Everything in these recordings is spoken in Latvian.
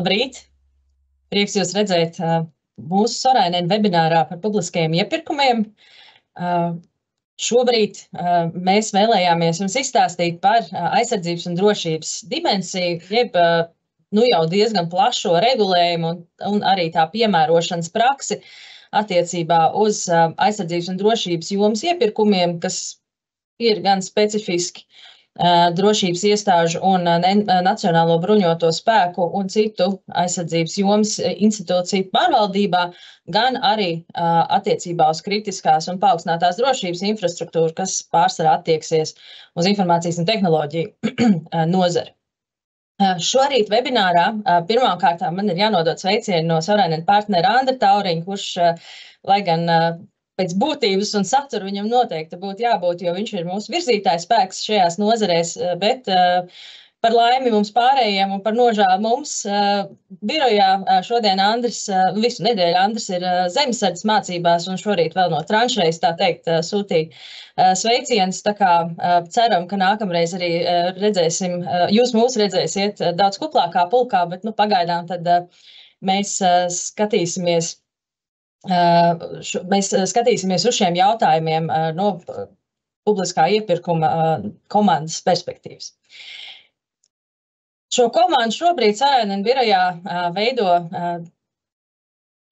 Labrīt! Prieks jūs redzēt mūsu Sorainen webinārā par publiskajiem iepirkumiem. Šobrīd mēs vēlējāmies jums izstāstīt par aizsardzības un drošības dimensiju, jeb jau diezgan plašo regulējumu un arī tā piemērošanas praksi attiecībā uz aizsardzības un drošības jomas iepirkumiem, kas ir gan specifiski drošības iestāžu un Nacionālo bruņoto spēku un citu aizsardzības jomas institūciju pārvaldībā, gan arī attiecībā uz kritiskās un paaugstinātās drošības infrastruktūru, kas pārsvarā attieksies uz informācijas un tehnoloģiju nozari. Šorīt webinārā pirmkārt man ir jānodod sveicieni no Sorainen partnera Andra Tauriņa, kurš, lai gan pēc būtības un satura viņam noteikti būtu jābūt, jo viņš ir mūsu virzītājs spēks šajās nozarēs, bet par laimi mums pārējiem un par nožēlu mums birojā šodien Andris, visu nedēļu Andris ir zemesardzes mācībās un šorīt vēl no tranšejas, tā teikt, sūtīja sveicienus, tā kā ceram, ka nākamreiz arī redzēsim, jūs mūs redzēsiet daudz kuplākā pulkā, bet pagaidām tad mēs skatīsimies uz šiem jautājumiem no publiskā iepirkuma komandas perspektīvas. Šo komandu šobrīd Sorainen birojā veido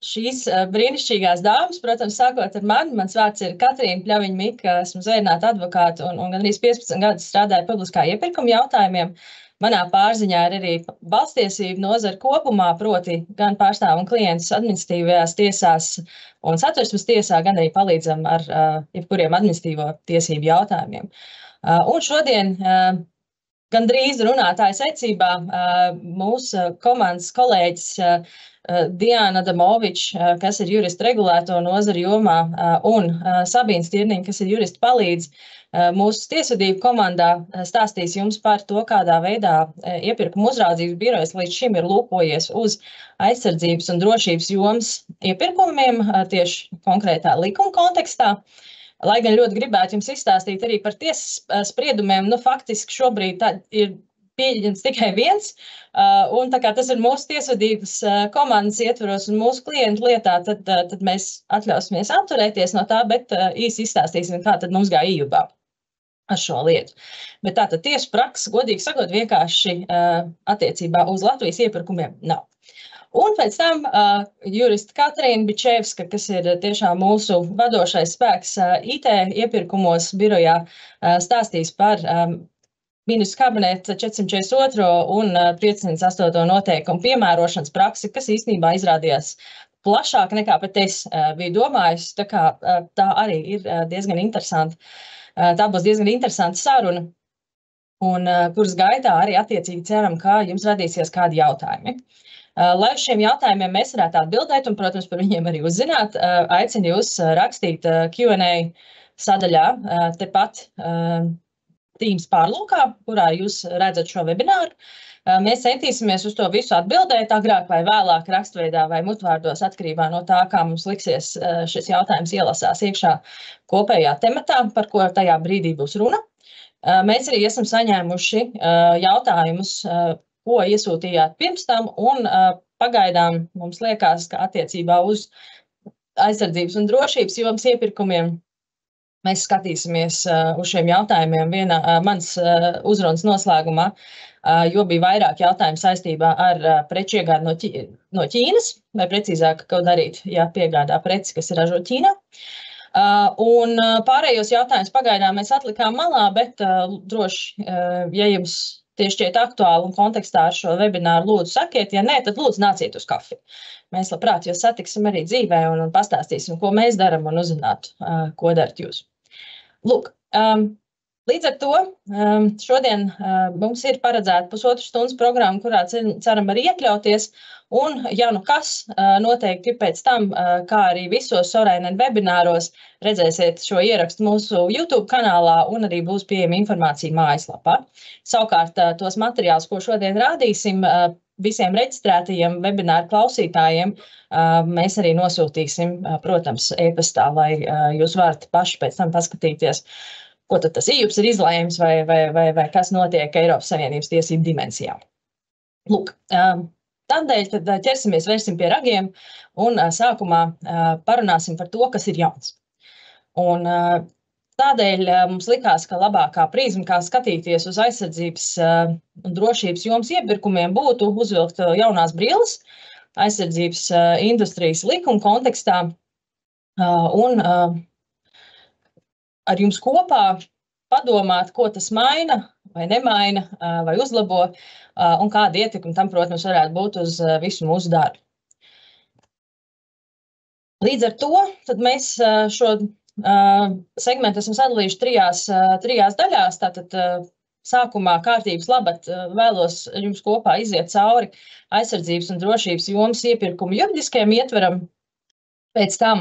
šīs brīnišķīgās dāmas, protams, sākot ar mani. Mans vārds ir Katrīna Pļaviņa-Mika, esmu zvērināta advokāta un gandrīz 15 gadus strādāju publiskā iepirkuma jautājumiem. Manā pārziņā ir arī valststiesība nozara kopumā, proti gan pārstāvam klientus administratīvajās tiesās un Satversmes tiesā, gan arī palīdzam ar jebkuriem administratīvo tiesību jautājumiem. Un šodien gandrīz runātāja secībā mūsu komandas kolēģis Diana Adamoviča, kas ir jurista regulēto nozaru jomā, un Sabīna Stirniņa, kas ir jurista palīdz, mūsu tiesvedību komandā stāstīs jums par to, kādā veidā iepirkuma uzraudzības birojas līdz šim ir lūkojies uz aizsardzības un drošības jomas iepirkumiem tieši konkrētā likuma kontekstā. Lai gan ļoti gribētu jums izstāstīt arī par tiesas spriedumiem, faktiski šobrīd ir pieņemts tikai viens, un tā kā tas ir mūsu tiesvedības komandas ietvaros un mūsu klientu lietā, tad mēs atļausimies atturēties no tā, bet īsi izstāstīsim, kā tad mums gāja ījubā ar šo lietu. Bet tātad tiesu praksa, godīgi sakot, vienkārši attiecībā uz Latvijas iepirkumiem nav. Un pēc tam jurista Katrīna Bičevska, kas ir tiešām mūsu vadošais spēks IT iepirkumos birojā, stāstīs par Ministru kabineta 442 un 508 noteikumu piemērošanas praksi, kas īstenībā izrādījās plašāk nekā pat es biju domājis, tā kā tā arī ir diezgan interesanti. Tā būs diezgan interesanta saruna, un kuras gaitā arī attiecīgi ceram, ka jums radīsies kādi jautājumi. Lai uz šiem jautājumiem mēs varētu atbildēt un, protams, par viņiem arī uzzināt, aicinu jūs rakstīt Q&A sadaļā tepat Teams pārlūkā, kurā jūs redzat šo webināru. Mēs centīsimies uz to visu atbildēt agrāk vai vēlāk rakstveidā vai mutvārdos atkarībā no tā, kā mums liksies šis jautājums ielasās iekšā kopējā tematā, par ko tajā brīdī būs runa. Mēs arī esam saņēmuši jautājumus, ko iesūtījāt pirms tam, un pagaidām mums liekas, ka attiecībā uz aizsardzības un drošības jomas iepirkumiem mēs skatīsimies uz šiem jautājumiem mans uzrunas noslēgumā, jo bija vairāk jautājumu saistībā ar preču iegādi no Ķīnas, vai precīzāk, ko darīt, ja piegādā preci, kas ir ražot Ķīnā. Un pārējos jautājumus pagaidām mēs atlikām malā, bet droši, ja jums tieši šķiet aktuāli un kontekstā ar šo webināru, lūdzu sakiet, ja nē, tad lūdzu nāciet uz kafiju. Mēs labprāt jūs satiksim arī dzīvē un pastāstīsim, ko mēs daram un uzzinātu, ko darat jūs. Lūk, līdz ar to šodien mums ir paredzēta pusotru stundas programma, kurā ceram arī iekļauties, un ja nu kas, noteikti pēc tam, kā arī visos Sorainen webināros, redzēsiet šo ierakstu mūsu YouTube kanālā un arī būs pieejama informācija mājaslapā. Savukārt tos materiālus, ko šodien rādīsim, visiem reģistrētajiem webināru klausītājiem mēs arī nosūtīsim, protams, e-pastā, lai jūs varat paši pēc tam paskatīties, ko tad tas ījubs ir izlēms vai kas notiek Eiropas Savienības tiesību dimensijā. Lūk, Tādēļ tad vērsim pie ragiem un sākumā parunāsim par to, kas ir jauns. Un tādēļ mums likās, ka labākā prizma, kā skatīties uz aizsardzības un drošības jomas iepirkumiem, būtu uzvilkt jaunās brilles aizsardzības industrijas likuma kontekstā un ar jums kopā padomāt, ko tas maina vai nemaina vai uzlabo un kāda ietekme tam, protams, varētu būt uz visu mūsu darbu. Līdz ar to tad mēs šo segmentu esam sadalījuši trijās daļās. Tātad sākumā kārtības labad vēlos jums kopā iziet cauri aizsardzības un drošības jomas iepirkumu juridiskajam ietveram, pēc tam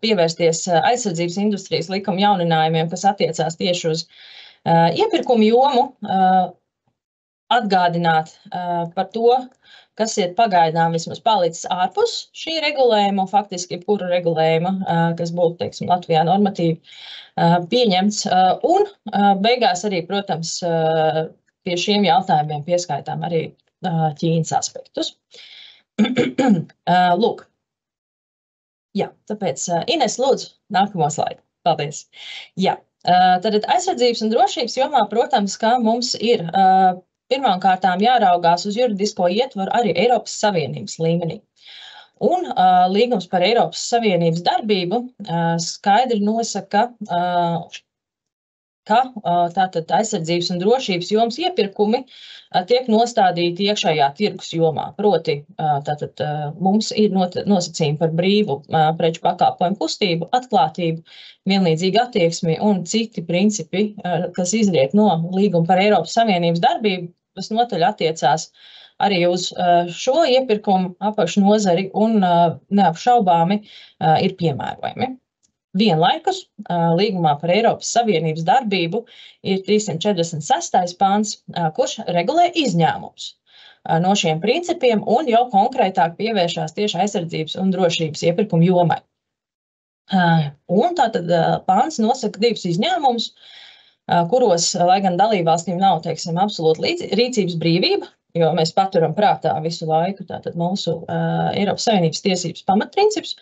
pievērsties aizsardzības industrijas likuma jauninājumiem, kas attiecās tieši uz iepirkumu jomu, atgādināt par to, kas ir pagaidām vismaz palicis ārpus šī regulējuma, faktiski jebkura regulējuma, kas būtu, teiksim, Latvijā normatīvi pieņemts. Un beigās arī, protams, pie šiem jautājumiem pieskaitām arī Ķīnas aspektus. Lūk. Jā, tāpēc Ines, lūdzu, nākamo slaidu. Paldies. Jā, tad aizsardzības un drošības jomā, protams, ka mums ir pirmām kārtām jāraugās uz juridisko ietvaru arī Eiropas Savienības līmenī. Un līgums par Eiropas Savienības darbību skaidri nosaka, ka tātad aizsardzības un drošības jomas iepirkumi tiek nostādīti iekšējā tirgus jomā. Proti, tātad mums ir nosacījumi par brīvu preču pakalpojumu kustību, atklātību, vienlīdzīgu attieksmi un citi principi, kas izriet no līguma par Eiropas Savienības darbību, kas notaļ attiecās arī uz šo iepirkumu apakšnozari un neapšaubāmi ir piemērojami. Vienlaikus līgumā par Eiropas Savienības darbību ir 346. pants, kurš regulē izņēmumus no šiem principiem un jau konkrētāk pievēršās tieši aizsardzības un drošības iepirkumu jomai. Un tātad pants nosaka divus izņēmumus, kuros, lai gan dalībvalstīm nav, teiksim, absolūta rīcības brīvība, jo mēs paturam prātā visu laiku tātad mūsu Eiropas Savienības tiesības pamatprincips,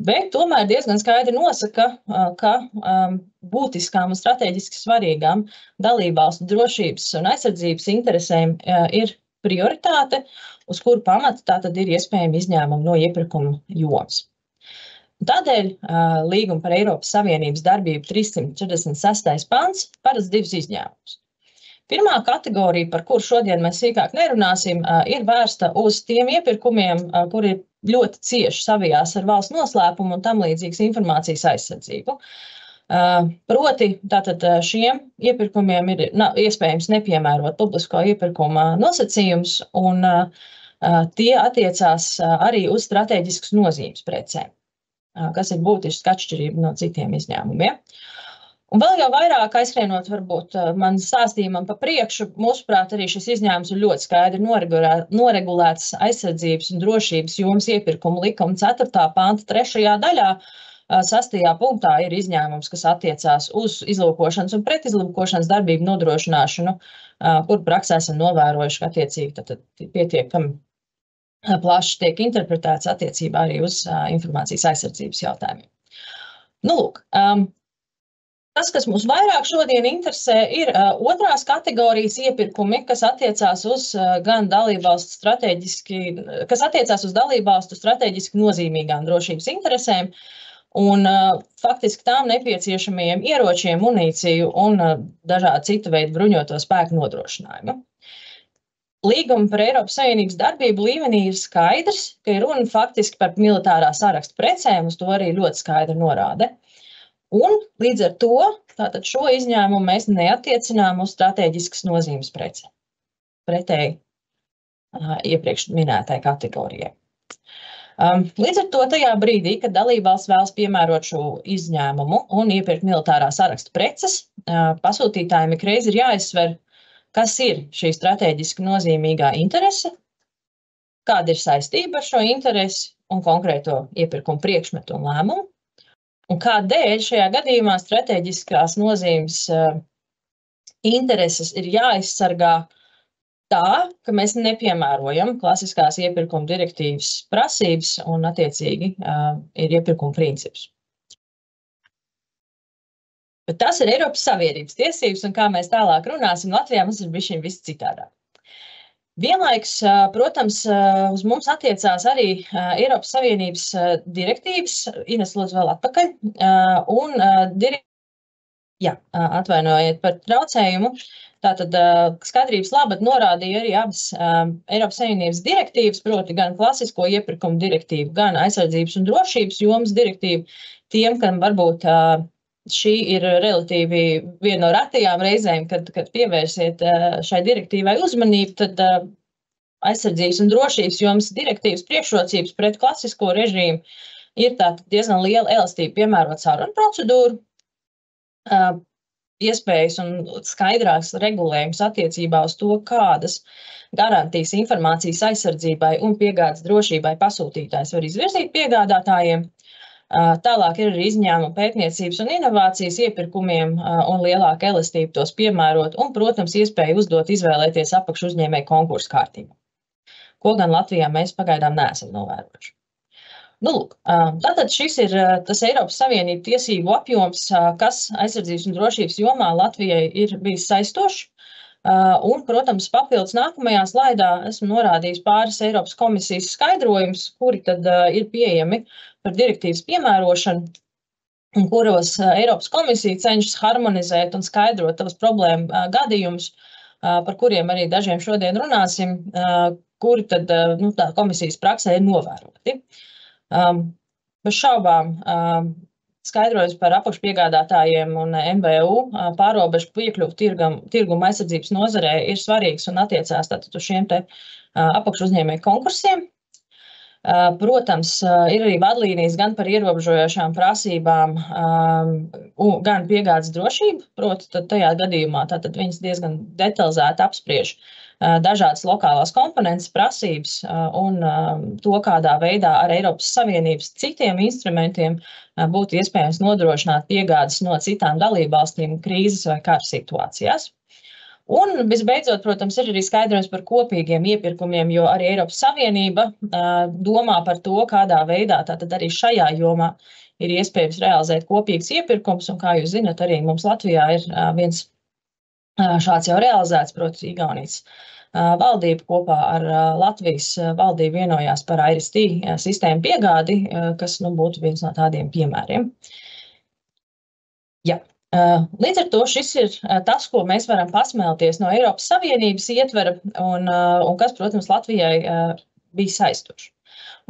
bet tomēr diezgan skaidri nosaka, ka būtiskām un strateģiski svarīgām dalībvalstu drošības un aizsardzības interesēm ir prioritāte, uz kuru pamata tātad ir iespējami izņēmumi no iepirkuma jomas. Tādēļ līguma par Eiropas Savienības darbību 346. pants paredz divus izņēmumus. Pirmā kategorija, par kuru šodien mēs sīkāk nerunāsim, ir vērsta uz tiem iepirkumiem, kuri ļoti cieši savijās ar valsts noslēpumu un tam līdzīgas informācijas aizsardzību. Proti, tātad šiem iepirkumiem ir iespējams nepiemērot publisko iepirkuma nosacījums, un tie attiecās arī uz strateģiskas nozīmes precēm, kas ir būtiski atšķirība no citiem izņēmumiem. Un vēl jau vairāk aizskrienot varbūt man stāstījumam pa priekšu, mūsuprāt, arī šis izņēmums ir ļoti skaidri noregulēts aizsardzības un drošības jomas iepirkuma likuma 4. panta 3. daļā. 6. punktā ir izņēmums, kas attiecās uz izlūkošanas un pretizlūkošanas darbību nodrošināšanu, kur praksē esam novērojuši, ka attiecīgi pietiekami plaši tiek interpretēts attiecībā arī uz informācijas aizsardzības jautājumiem. Nu, lūk. Tas, kas mūs vairāk šodien interesē, ir otrās kategorijas iepirkumi, kas attiecās uz dalībvalstu strateģiski nozīmīgām drošības interesēm un faktiski tām nepieciešamajiem ieročiem, munīciju un dažādu citu veidu bruņoto spēku nodrošinājumu. Līguma par Eiropas Savienības darbību līmenī ir skaidrs, ka ir runa faktiski par militārā saraksta precēm, uz to arī ļoti skaidri norāda. Un līdz ar to tātad šo izņēmumu mēs neatiecinām uz strateģiskas nozīmes precēm, pretēji iepriekš minētai kategorijai. Līdz ar to tajā brīdī, kad dalībvalsts vēlas piemērot šo izņēmumu un iepirkt militārā saraksta preces, pasūtītājiem ikreiz ir jāizsver, kas ir šī strateģiski nozīmīgā interese, kāda ir saistība ar šo interesi un konkrēto iepirkumu priekšmetu un lēmumu, un kādēļ šajā gadījumā strateģiskās nozīmes intereses ir jāaizsargā tā, ka mēs nepiemērojam klasiskās iepirkuma direktīvas prasības un attiecīgi ir iepirkuma princips. Bet tas ir Eiropas Savienības tiesības, un kā mēs tālāk runāsim, Latvijā mums ir bišķiņ viss citādāk. Vienlaikus, protams, uz mums attiecās arī Eiropas Savienības direktīvas, Ines lūdzu vēl atpakaļ, un atvainojiet par traucējumu. Tātad skaidrības labad norādīja arī abas Eiropas Savienības direktīvas, proti gan klasisko iepirkumu direktīvu, gan aizsardzības un drošības jomas direktīvu. Tiem, kam varbūt šī ir relatīvi viena no retajām reizēm, kad pievērsiet šai direktīvai uzmanību, tad aizsardzības un drošības jomas direktīvas priekšrocības pret klasisko režīmu ir diezgan liela elastība piemērot sarunu procedūru, iespējas un skaidrāks regulējums attiecībā uz to, kādas garantijas informācijas aizsardzībai un piegādes drošībai pasūtītājs var izvirzīt piegādātājiem. Tālāk ir arī izņēmuma pētniecības un inovācijas iepirkumiem un lielāka elastība tos piemērot un, protams, iespēja uzdot izvēlēties apakšu uzņēmēju konkursu kārtību, ko gan Latvijā mēs pagaidām neesam novērojuši. Tātad šis ir tas Eiropas Savienību tiesību apjoms, kas aizsardzības un drošības jomā Latvijai ir bijis saistošs. Un, protams, papildus nākamajā slaidā esmu norādījis pāris Eiropas komisijas skaidrojumus, kuri tad ir pieejami par direktīvas piemērošanu, un kuros Eiropas komisija cenšas harmonizēt un skaidrot tavas problēmu gadījumus, par kuriem arī dažiem šodien runāsim, kuri tad tā komisijas praksē ir novēroti. Bez šaubām skaidrojums par apakšpiegādātājiem un MVU pārobežu piekļuvu tirguma aizsardzības nozarē ir svarīgs un attiecās tātad uz šiem te apakšuzņēmēju konkursiem. Protams, ir arī vadlīnijas gan par ierobežojošām prasībām, gan piegādes drošību, proti tad tajā gadījumā tātad viņas diezgan detalizēti apspriež dažādas lokālās komponentes prasības un to, kādā veidā ar Eiropas Savienības citiem instrumentiem būtu iespējams nodrošināt piegādes no citām dalībvalstīm krīzes vai kara situācijās. Un, visbeidzot, protams, ir arī skaidrojums par kopīgiem iepirkumiem, jo arī Eiropas Savienība domā par to, kādā veidā tātad arī šajā jomā ir iespējams realizēt kopīgs iepirkums, un kā jūs zinat, arī mums Latvijā ir viens šāds jau realizēts, proti, Igaunijas valdība kopā ar Latvijas valdību vienojās par IRST sistēmu piegādi, kas būtu viens no tādiem piemēriem. Līdz ar to šis ir tas, ko mēs varam pasmelties no Eiropas Savienības ietvera un kas, protams, Latvijai bija saistoši.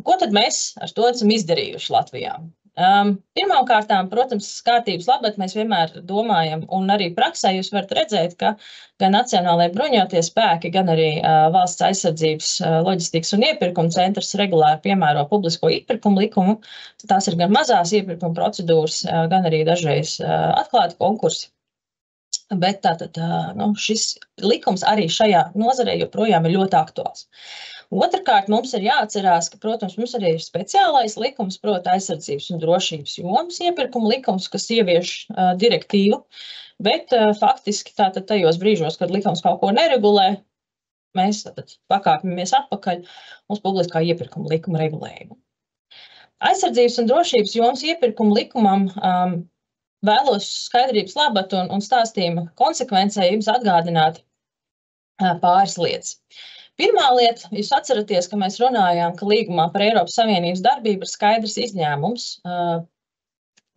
Ko tad mēs ar to esam izdarījuši Latvijā? Pirmkārtām, protams, kārtības labad mēs vienmēr domājam, un arī praksē jūs varat redzēt, ka gan Nacionālajie bruņotie spēki, gan arī Valsts aizsardzības loģistikas un iepirkuma centrs regulāri piemēro publisko iepirkumu likumu. Tās ir gan mazās iepirkuma procedūras, gan arī dažreiz atklāti konkursi. Bet tātad šis likums arī šajā nozarē joprojām ir ļoti aktuāls. Otrkārt, mums ir jāatcerās, ka, protams, mums arī ir speciālais likums, proti aizsardzības un drošības jomas iepirkuma likums, kas ievieš direktīvu, bet faktiski tātad tajos brīžos, kad likums kaut ko neregulē, mēs tātad pakāpjamies atpakaļ uz publiskā iepirkuma likuma regulējumu. Aizsardzības un drošības jomas iepirkuma likumam vēlos skaidrības labad un stāstījuma konsekvencē jums atgādināt pāris lietas. Pirmā lieta, jūs atceraties, ka mēs runājām, ka līgumā par Eiropas Savienības darbību ir skaidrs izņēmums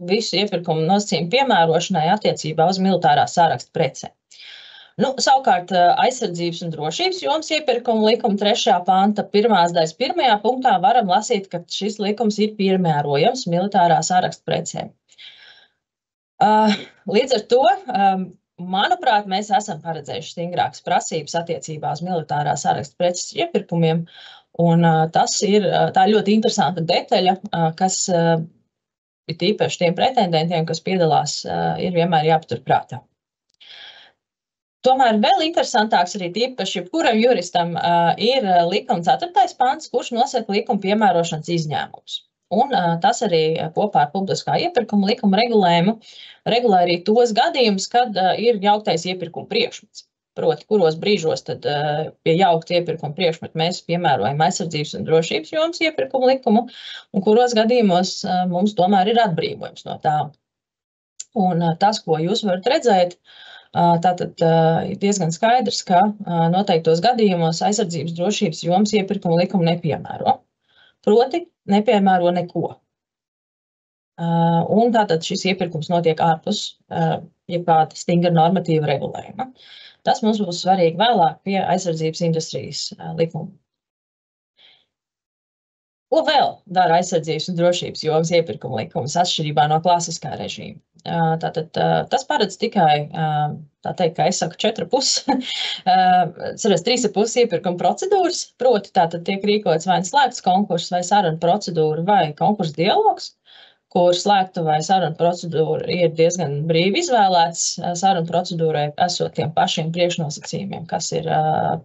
visu iepirkumu nosacījumu piemērošanai attiecībā uz militārā sāraksta precēm. Savukārt, aizsardzības un drošības jomas iepirkuma likuma 3. panta 1. daļas 1. punktā varam lasīt, ka šis likums ir piemērojams militārā sāraksta precēm. Līdz ar to, manuprāt, mēs esam paredzējuši stingrākas prasības attiecībā uz militārā saraksta preces iepirkumiem, un tā ir ļoti interesanta detaļa, kas ir īpaši tiem pretendentiem, kas piedalās, ir vienmēr jāpatur prātā. Tomēr vēl interesantāks arī tīpaši jebkuram juristam ir likuma 4. pants, kurš nosaka likuma piemērošanas izņēmumus. Un tas arī kopā ar publiskā iepirkuma likuma regulējumu regulē arī tos gadījumus, kad ir jauktais iepirkuma priekšmets. proti, kuros brīžos tad pie jaukta iepirkuma priekšmetu mēs piemērojam aizsardzības un drošības jomas iepirkuma likumu, un kuros gadījumos mums tomēr ir atbrīvojums no tā. Un tas, ko jūs varat redzēt, tātad ir diezgan skaidrs, ka noteiktos gadījumos aizsardzības drošības jomas iepirkuma likumu nepiemēro. Proti, nepiemēro neko. Un tātad šis iepirkums notiek ārpus jebkāda stingra normatīva regulējuma. Tas mums būs svarīgi vēlāk pie aizsardzības industrijas likuma. Ko vēl dara aizsardzības un drošības jomas iepirkuma likums atšķirībā no klasiskā režīma? Tātad tas paredz tikai, tā teikt, kā es saku, 3,5 iepirkuma procedūras, proti tātad tiek rīkots vai slēgts konkurss vai saruna procedūra vai konkurss dialogs, kur slēgta vai saruna procedūra ir diezgan brīvi izvēlēts saruna procedūrai esot tiem pašiem priekšnosacījumiem, kas ir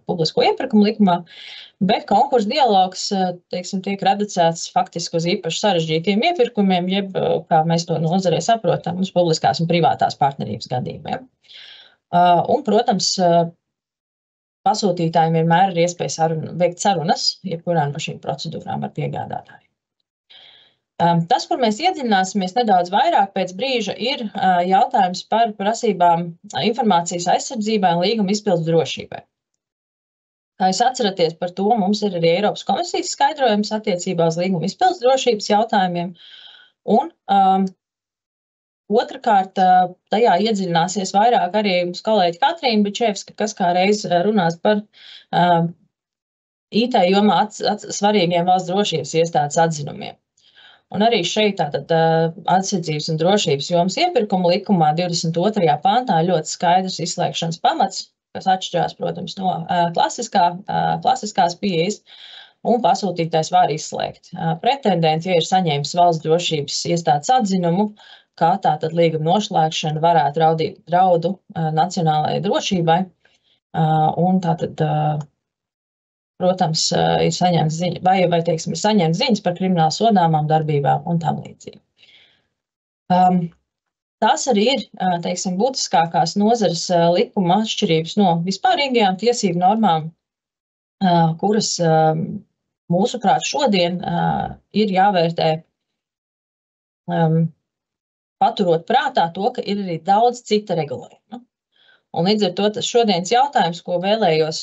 publisko iepirkumu likumā, bet konkurss dialogs, teiksim, tiek reducēts faktiski uz īpaši sarežģītiem iepirkumiem, jeb, kā mēs to nozarē saprotam, uz publiskās un privātās partnerības gadījumiem. Un, protams, pasūtītājiem vienmēr ir iespēja veikt sarunas, jebkurā no šīm procedūrām ar piegādātājiem. Tas, kur mēs iedziļināsimies nedaudz vairāk pēc brīža, ir jautājums par prasībām informācijas aizsardzībai un līguma izpildes drošībai. Kā jūs atceraties, par to mums ir arī Eiropas komisijas skaidrojums attiecībā uz līguma izpildes drošības jautājumiem. Un otrkārt, tajā iedziļināsies vairāk arī mums kolēģi Katrīna Bičevska, kas kā reiz runās par IT jomā svarīgiem valsts drošības iestādes atzinumiem. Un arī šeit tātad aizsardzības un drošības jomas iepirkuma likumā 22. pantā ļoti skaidrs izslēgšanas pamats, kas atšķirās, protams, no klasiskās pieejas, un pasūtītājs var izslēgt pretendenti, ja ir saņēmis valsts drošības iestādes atzinumu, kā tātad līguma noslēgšana varētu radīt draudu nacionālajai drošībai, un tātad, protams, ir saņemts ziņas, vai teiksim, ir saņemts ziņas par krimināli sodāmām darbībām un tam līdzīgi. Tās arī ir, teiksim, būtiskākās nozares likuma atšķirības no vispārīgajām tiesību normām, kuras, mūsuprāt, šodien ir jāvērtē paturot prātā to, ka ir arī daudz cita regulējuma. Un līdz ar to tas šodienas jautājums, ko vēlējos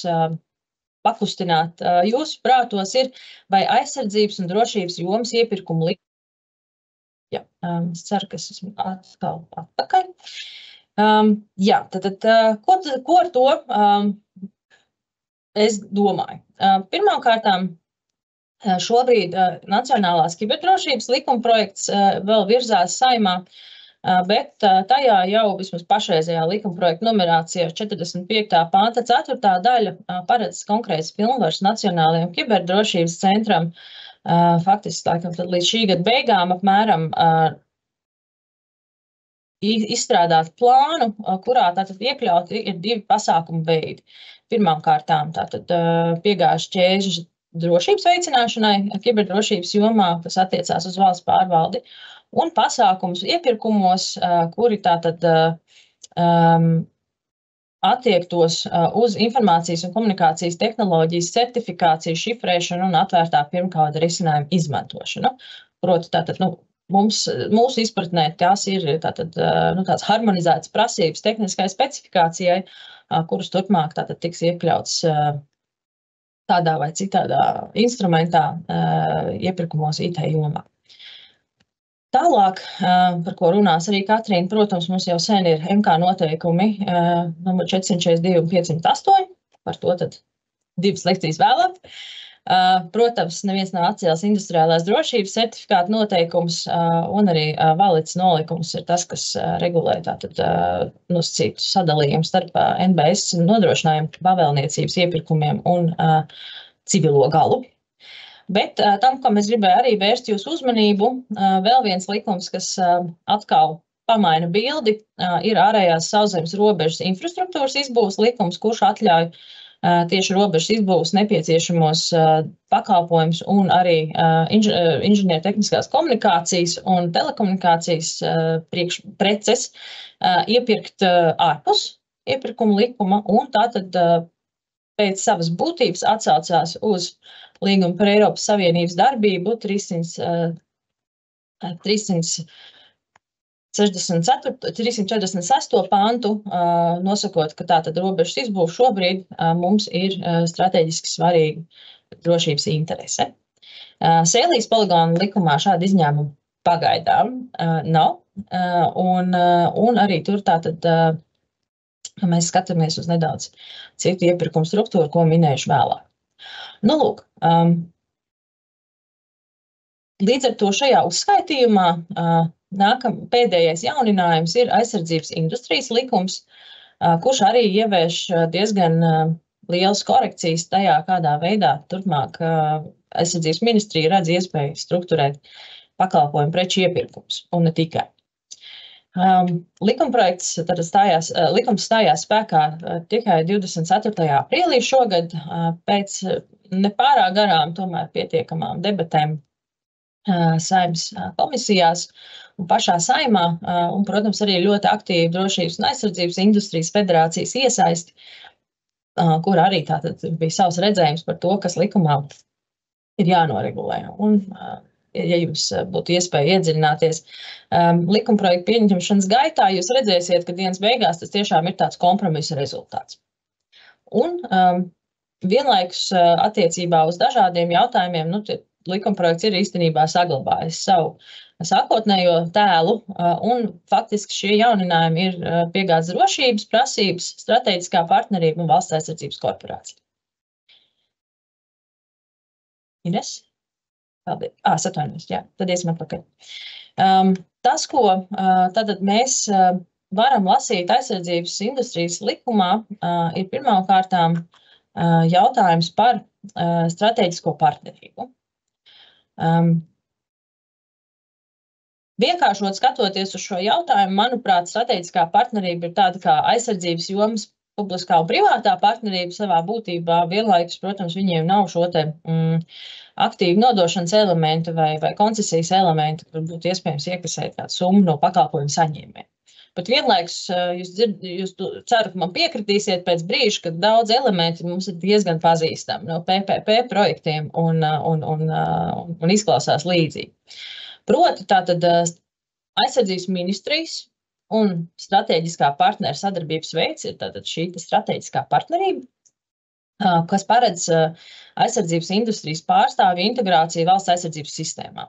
pakustināt jūsu prātos, ir, vai aizsardzības un drošības jomas iepirkumu likuma. Jā, es ceru, ka es esmu atkal atpakaļ. Jā, tad ko ar to es domāju? Pirmkārtām, šobrīd Nacionālās kiberdrošības likuma projekts vēl virzās Saeimā, bet tajā jau vismaz pašreizējā likuma projekta numerācijā 45. panta 4. daļa paredz konkrēts pilnvars Nacionālajiem kiberdrošības centram, faktiski laikam tad līdz šī gada beigām apmēram izstrādāt plānu, kurā tātad iekļauti ir 2 pasākumu veidi. Pirmkārtām tātad piegāžu ķēžu drošības veicināšanai kiberdrošības jomā, kas attiecās uz valsts pārvaldi, un pasākums iepirkumos, kuri tātad attiektos uz informācijas un komunikācijas tehnoloģijas certifikāciju, šifrēšanu un atvērtā pirmkauda risinājumu izmantošanu. Proti, tātad, mūsu izpratnē tās ir tātad, tāds harmonizētas prasības tehniskai specifikācijai, kuras turpmāk tātad tiks iekļauts tādā vai citādā instrumentā iepirkumos IT jomā. Tālāk, par ko runās arī Katrīna, protams, mums jau sen ir MK noteikumi numur 442 un 508, par to tad 2 lekcijas vēlāk. Protams, neviens nav atcēlis industriālās drošības certifikāta noteikums, un arī valīts nolikums ir tas, kas regulē tātad nosacītu sadalījumu starp NBS nodrošinājumu pavēlniecības iepirkumiem un civilo galu. Bet tam, ko mēs gribēju arī vērst jūsu uzmanību, vēl viens likums, kas atkal pamaina bildi, ir ārējās sauszemes robežas infrastruktūras izbūves likums, kurš atļauj tieši robežas izbūves nepieciešamos pakalpojumus un arī inženiertehniskās komunikācijas un telekomunikācijas preces iepirkt ārpus iepirkuma likuma, un tātad pēc savas būtības atsaucās uz līgumu par Eiropas Savienības darbību 346. pantu, nosakot, ka tātad robežas izbūve šobrīd mums ir strateģiski svarīga drošības interese. Sēlijas poligona likumā šāda izņēmuma pagaidām nav, un arī tur tātad mēs skatāmies uz nedaudz citu iepirkumu struktūru, ko minējuši vēlāk. Nu, lūk, līdz ar to šajā uzskaitījumā pēdējais jauninājums ir aizsardzības industrijas likums, kurš arī ievieš diezgan lielas korekcijas tajā, kādā veidā turpmāk aizsardzības ministrija redz iespēju strukturēt pakalpojumu preču iepirkums, un ne tikai. Likums stājās spēkā tikai 24. aprīlī šogad pēc nepārāk garām, tomēr pietiekamām debatēm Saeimas komisijās un pašā Saeimā, un, protams, arī ļoti aktīvi drošības un aizsardzības industrijas federācijas iesaisti, kur arī tātad bija savs redzējums par to, kas likumā ir jānoregulē. Un, ja jums būtu iespēja iedziļināties likumprojektu pieņemšanas gaitā, jūs redzēsiet, ka dienas beigās tas tiešām ir tāds kompromisa rezultāts. Un vienlaikus attiecībā uz dažādiem jautājumiem, likumprojekts ir īstenībā saglabājis savu sākotnējo tēlu, un faktiski šie jauninājumi ir piegādes drošības prasības, strateģiskā partnerība un valsts aizsardzības korporācija. Ines? Paldies. Atvainojos, jā, tad iesim atpakaļ. Tas, ko tātad mēs varam lasīt aizsardzības industrijas likumā, ir pirmkārtām jautājums par strateģisko partnerību. Vienkāršot skatoties uz šo jautājumu, manuprāt, strateģiskā partnerība ir tāda kā aizsardzības jomas publiskā un privātā partnerība savā būtībā. Vienlaikus, protams, viņiem nav šo te aktīvu nodošanas elementu vai koncesijas elementu, kur būtu iespējams iekasēt kādu summu no pakalpojumu saņēmējiem. Bet vienlaikus jūs ceru, ka man piekritīsiet pēc brīža, ka daudz elementi mums ir diezgan pazīstami no PPP projektiem un izklausās līdzīgi. Proti, tātad aizsardzības ministrijas un strateģiskā partnera sadarbības veids ir tātad šī strateģiskā partnerība, kas paredz aizsardzības industrijas pārstāvju integrāciju valsts aizsardzības sistēmā.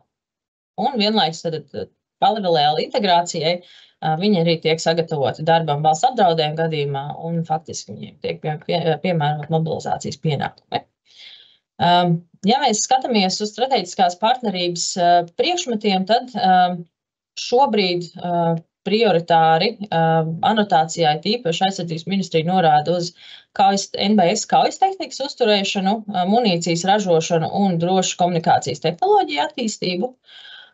Un vienlaikus tātad paralēli integrācijai viņi arī tiek sagatavoti darbam valsts apdraudējuma gadījumā, un faktiski viņiem tiek piemērot mobilizācijas pienākumi. Ja mēs skatāmies uz strateģiskās partnerības priekšmetiem, tad šobrīd prioritāri anotācijā tīpaši aizsardzības ministrija norāda uz NBS kaujas tehnikas uzturēšanu, munīcijas ražošanu un drošu komunikācijas tehnoloģiju attīstību.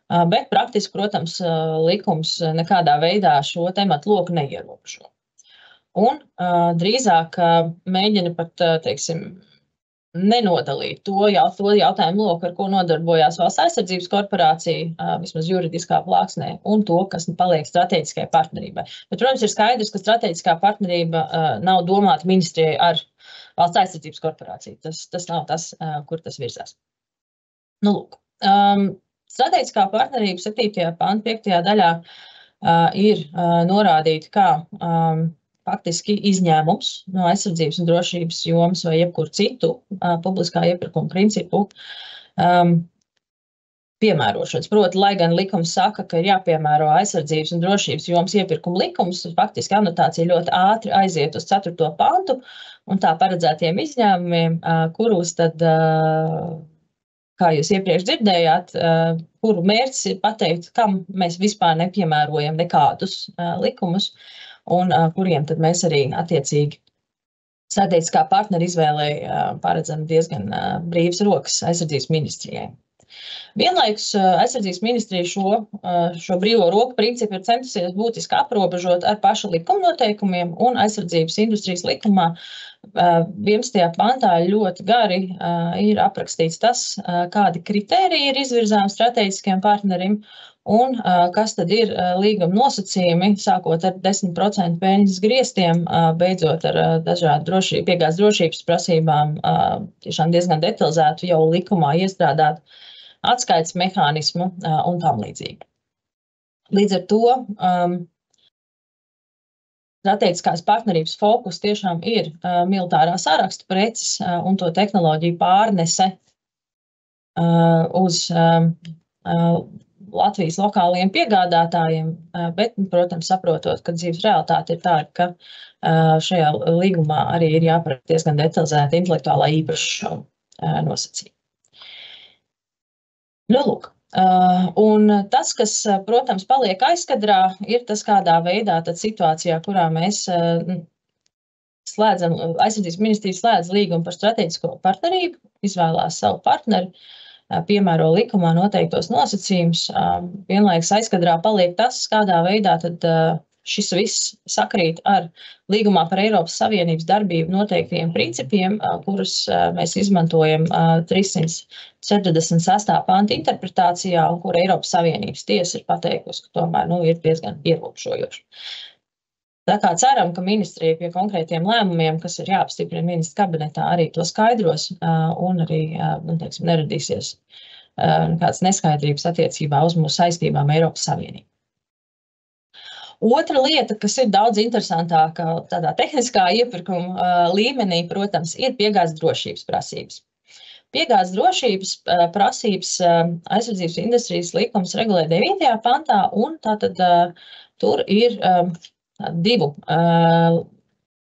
Bet praktiski, protams, likums nekādā veidā šo tematu loku neierobežo. Un drīzāk mēģina pat, teiksim, nenodalīt to jautājumu loku, ar ko nodarbojās valsts aizsardzības korporācija, vismaz juridiskā plāksnē, un to, kas paliek strateģiskai partnerībai. Bet, protams, ir skaidrs, ka strateģiskā partnerība nav domāta ministrijai ar valsts aizsardzības korporāciju. Tas nav tas, kur tas virzās. Nu, lūk. Strateģiskā partnerība 7. panta 5. daļā ir norādīta kā faktiski izņēmums no aizsardzības un drošības jomas vai jebkur citu publiskā iepirkuma principu piemērošanas. Proti, lai gan likums saka, ka ir jāpiemēro aizsardzības un drošības jomas iepirkuma likums, faktiski anotācija ļoti ātri aiziet uz 4. pantu un tā paredzētiem izņēmumiem, kurus tad kā jūs iepriekš dzirdējāt, kuru mērķis ir pateikt, kam mēs vispār nepiemērojam nekādus likumus, un kuriem tad mēs arī attiecīgi strateģiskā partneru izvēlē paredzam diezgan brīvas rokas aizsardzības ministrijai. Vienlaikus aizsardzības ministrija šo brīvo roku principu ir centusies būtiski aprobežot ar pašu likuma noteikumiem, un aizsardzības industrijas likumā 11. pantā ļoti gari ir aprakstīts tas, kādi kritēriji ir izvirzāmi strateģiskajam partnerim, un kas tad ir līguma nosacījumi, sākot ar 10% peļņas griestiem, beidzot ar dažādu piegādes drošības prasībām, tiešām diezgan detalizētu jau likumā iestrādāt atskaites mehānismu un tam līdzīgi. Līdz ar to strateģiskās partnerības fokus tiešām ir militārā saraksta preces un to tehnoloģiju pārnese uz Latvijas lokāliem piegādātājiem, bet, protams, saprotot, ka dzīves realitāte ir tāda, ka šajā līgumā arī ir jāparedz diezgan detalizēta intelektuālā īpašuma nosacījuma. Nu, lūk. Un tas, kas, protams, paliek aizkadrā, ir tas, kādā veidā tad situācijā, kurā mēs slēdzam, aizsardzības ministrija slēdz līgumu par strateģisko partnerību, izvēlās savu partneri, piemēro likumā noteiktos nosacījumus, vienlaikus aizkadrā paliek tas, kādā veidā tad šis viss sakrīt ar līgumā par Eiropas Savienības darbību noteiktajiem principiem, kurus mēs izmantojam 346. panta interpretācijā, un kur Eiropas Savienības tiesa ir pateikusi, ka tomēr ir diezgan ierobežojoši. Tā kā ceram, ka ministrija pie konkrētiem lēmumiem, kas ir jāapstiprina ministra kabinetā, arī to skaidros un arī, neradīsies kādas neskaidrības attiecībā uz mūsu saistībām Eiropas Savienībā. Otra lieta, kas ir daudz interesantāka tādā tehniskā iepirkuma līmenī, protams, ir piegādes drošības prasības. Piegādes drošības prasības aizsardzības industrijas likums regulē 9. pantā, un tātad tur ir divu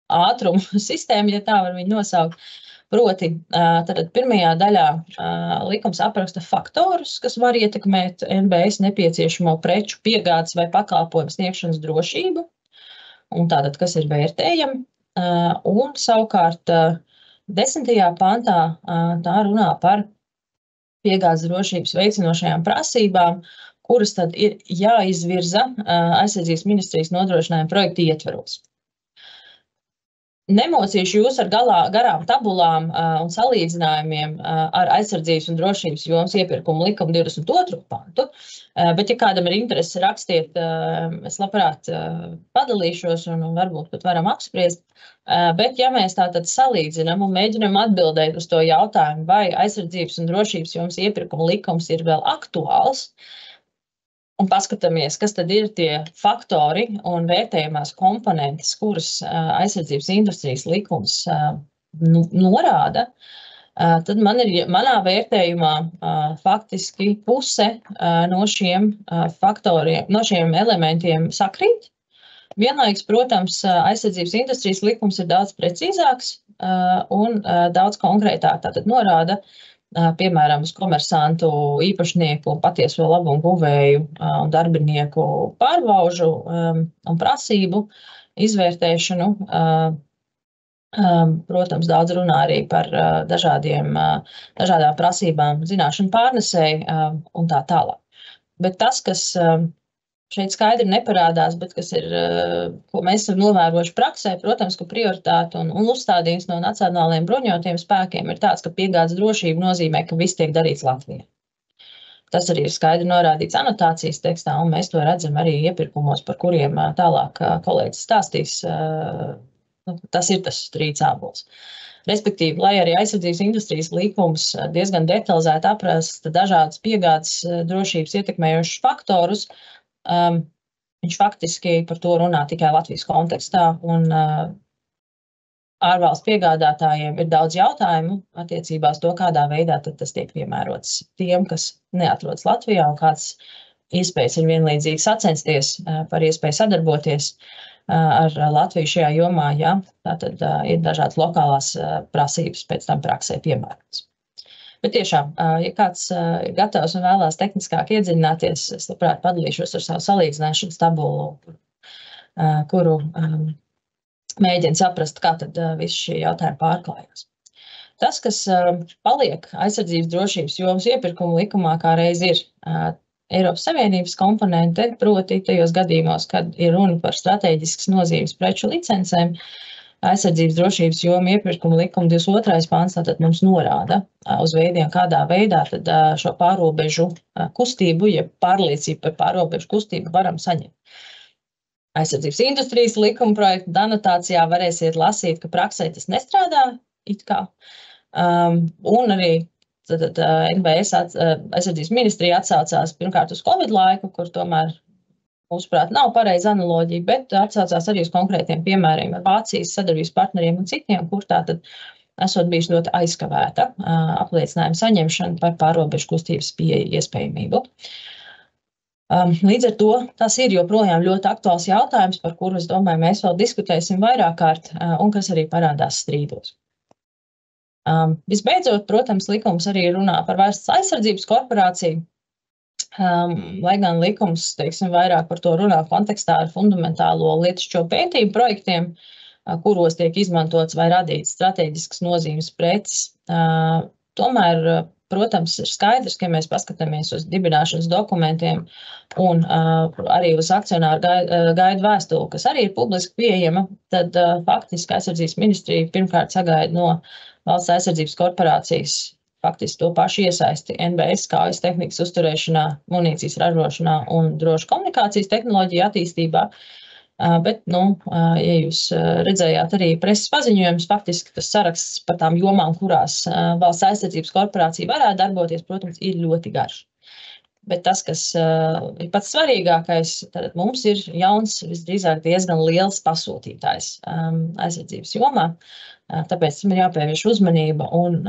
ātrumu sistēmu, ja tā var viņu nosaukt. Proti, tātad pirmajā daļā likums apraksta faktorus, kas var ietekmēt NBS nepieciešamo preču piegādes vai pakalpojumu sniegšanas drošību, un tātad, kas ir vērtējami. Un savukārt 10. pantā tā runā par piegādes drošības veicinošajām prasībām, kuras tad ir jāizvirza aizsardzības ministrijas nodrošinājuma projekta ietveros. Nemocīšu jūs ar garām tabulām un salīdzinājumiem ar aizsardzības un drošības jomas iepirkumu likumu 22. pantu, bet, ja kādam ir interese, rakstiet, es labprāt padalīšos un varbūt pat varam apspriest. Bet, ja mēs tātad salīdzinām un mēģinām atbildēt uz to jautājumu, vai aizsardzības un drošības jomas iepirkumu likums ir vēl aktuāls, un paskatāmies, kas tad ir tie faktori un vērtējumās komponentes, kuras aizsardzības industrijas likums norāda, tad manā vērtējumā faktiski puse no šiem faktoriem, no šiem elementiem sakrīt. Vienlaikus, protams, aizsardzības industrijas likums ir daudz precīzāks un daudz konkrētāk tātad norāda, piemēram, uz komersantu īpašnieku, patieso labumu guvēju un darbinieku pārbaužu un prasību izvērtēšanu. Protams, daudz runā arī par dažādām prasībām zināšanu pārnesēji un tā tālāk. Bet tas, kas šeit skaidri neparādās, bet kas ir, ko mēs esam novērojuši praksē, protams, ka prioritāte un uzstādījums no nacionālajiem bruņotajiem spēkiem ir tāds, ka piegādes drošība nozīmē, ka viss tiek darīts Latvijā. Tas arī ir skaidri norādīts anotācijas tekstā, un mēs to redzam arī iepirkumos, par kuriem tālāk kolēģis stāstīs. Tas ir tas strīds ābols. Respektīvi, lai arī aizsardzības industrijas likums diezgan detalizēti apraksta dažādas piegādes drošības ietekmējošus faktorus, viņš faktiski par to runā tikai Latvijas kontekstā, un ārvalstu piegādātājiem ir daudz jautājumu attiecībā uz to, kādā veidā tad tas tiek piemērots tiem, kas neatrodas Latvijā, un kāds iespējas ir vienlīdzīgi sacensties par iespēju sadarboties ar Latviju šajā jomā, ja tātad ir dažādas lokālās prasības pēc tam praksē piemērotas. Bet tiešām, ja kāds ir gatavs un vēlās tehniskāk iedziļināties, es labprāt padalīšos ar savu salīdzināšanas tabulu, kuru mēģina saprast, kā tad visi šie jautājumi pārklājās. Tas, kas paliek aizsardzības drošības jomas iepirkumu likumā, kā reiz ir Eiropas Savienības komponente, proti tajos gadījumos, kad ir runa par strateģiskas nozīmes preču licencēm, aizsardzības drošības joma iepirkuma likuma 22. pants tātad mums norāda uz veidiem, kādā veidā tad šo pārobežu kustību, ja pārliecību par pārobežu kustību varam saņemt. Aizsardzības industrijas likuma projekta anotācijā varēsiet lasīt, ka praksē tas nestrādā it kā. Un arī NBS aizsardzības ministrija atsaucās pirmkārt uz Covid laiku, kur tomēr mūsuprāt, nav pareiza analoģija, bet atsaucās arī uz konkrētiem piemēriem ar Vācijas sadarbības partneriem un citiem, kur tātad esot bijuši ļoti aizkavēta apliecinājuma saņemšana par pārobežu kustības pieeja iespējamību. Līdz ar to tas ir joprojām ļoti aktuāls jautājums, par kuru, es domāju, mēs vēl diskutēsim vairāk kārt un kas arī parādās strīdos. Visbeidzot, protams, likums arī runā par valsts aizsardzības korporāciju, lai gan likums, teiksim, vairāk par to runā kontekstā ar fundamentālo lietišķo pētījumu projektiem, kuros tiek izmantots vai radīts strateģiskas nozīmes preces. Tomēr, protams, ir skaidrs, ka mēs paskatāmies uz dibināšanas dokumentiem un arī uz akcionāru gaidu vēstuli, kas arī ir publiski pieejama, tad faktiski aizsardzības ministrija pirmkārt sagaida no valsts aizsardzības korporācijas faktiski to pašu iesaisti NBS kaujas tehnikas uzturēšanā, munīcijas ražošanā un drošu komunikācijas tehnoloģiju attīstībā. Bet, ja jūs redzējāt arī preses paziņojumus, faktiski tas saraksts par tām jomām, kurās valsts aizsardzības korporācija varētu darboties, protams, ir ļoti garš. Bet tas, kas ir pats svarīgākais, tad mums ir jauns, visdrīzāk diezgan liels pasūtītājs aizsardzības jomā, tāpēc tam ir jāpievērš uzmanība un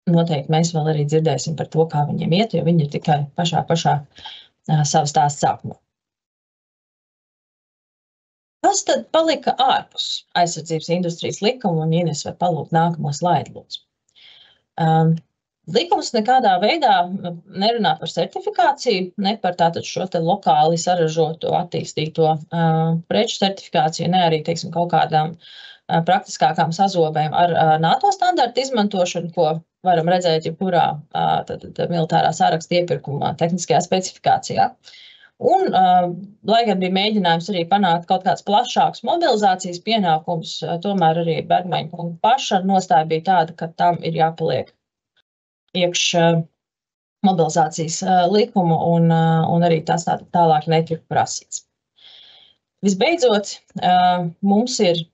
noteikti mēs vēl arī dzirdēsim par to, kā viņiem iet, jo viņi ir tikai pašā savu stāstu sākumā. Kas tad palika ārpus aizsardzības industrijas likuma, un Ines var palūgt nākamo slaidu, lūdzu. Likums nekādā veidā nerunā par certifikāciju, ne par tātad šo te lokāli saražoto, attīstīto preču certifikāciju, ne arī, teiksim, kaut kādām praktiskākām sazobēm ar NATO standartu izmantošanu, ko varam redzēt jebkurā militārā sāraksta iepirkuma tehniskajā specifikācijā. Un, lai gan bija mēģinājums arī panākt kaut kāds plašāks mobilizācijas pienākums, tomēr arī Bergmaņa kunga paša nostāja bija tāda, ka tam ir jāpaliek iekš mobilizācijas likuma un arī tas tālāk netika prasīts. Visbeidzot, mums ir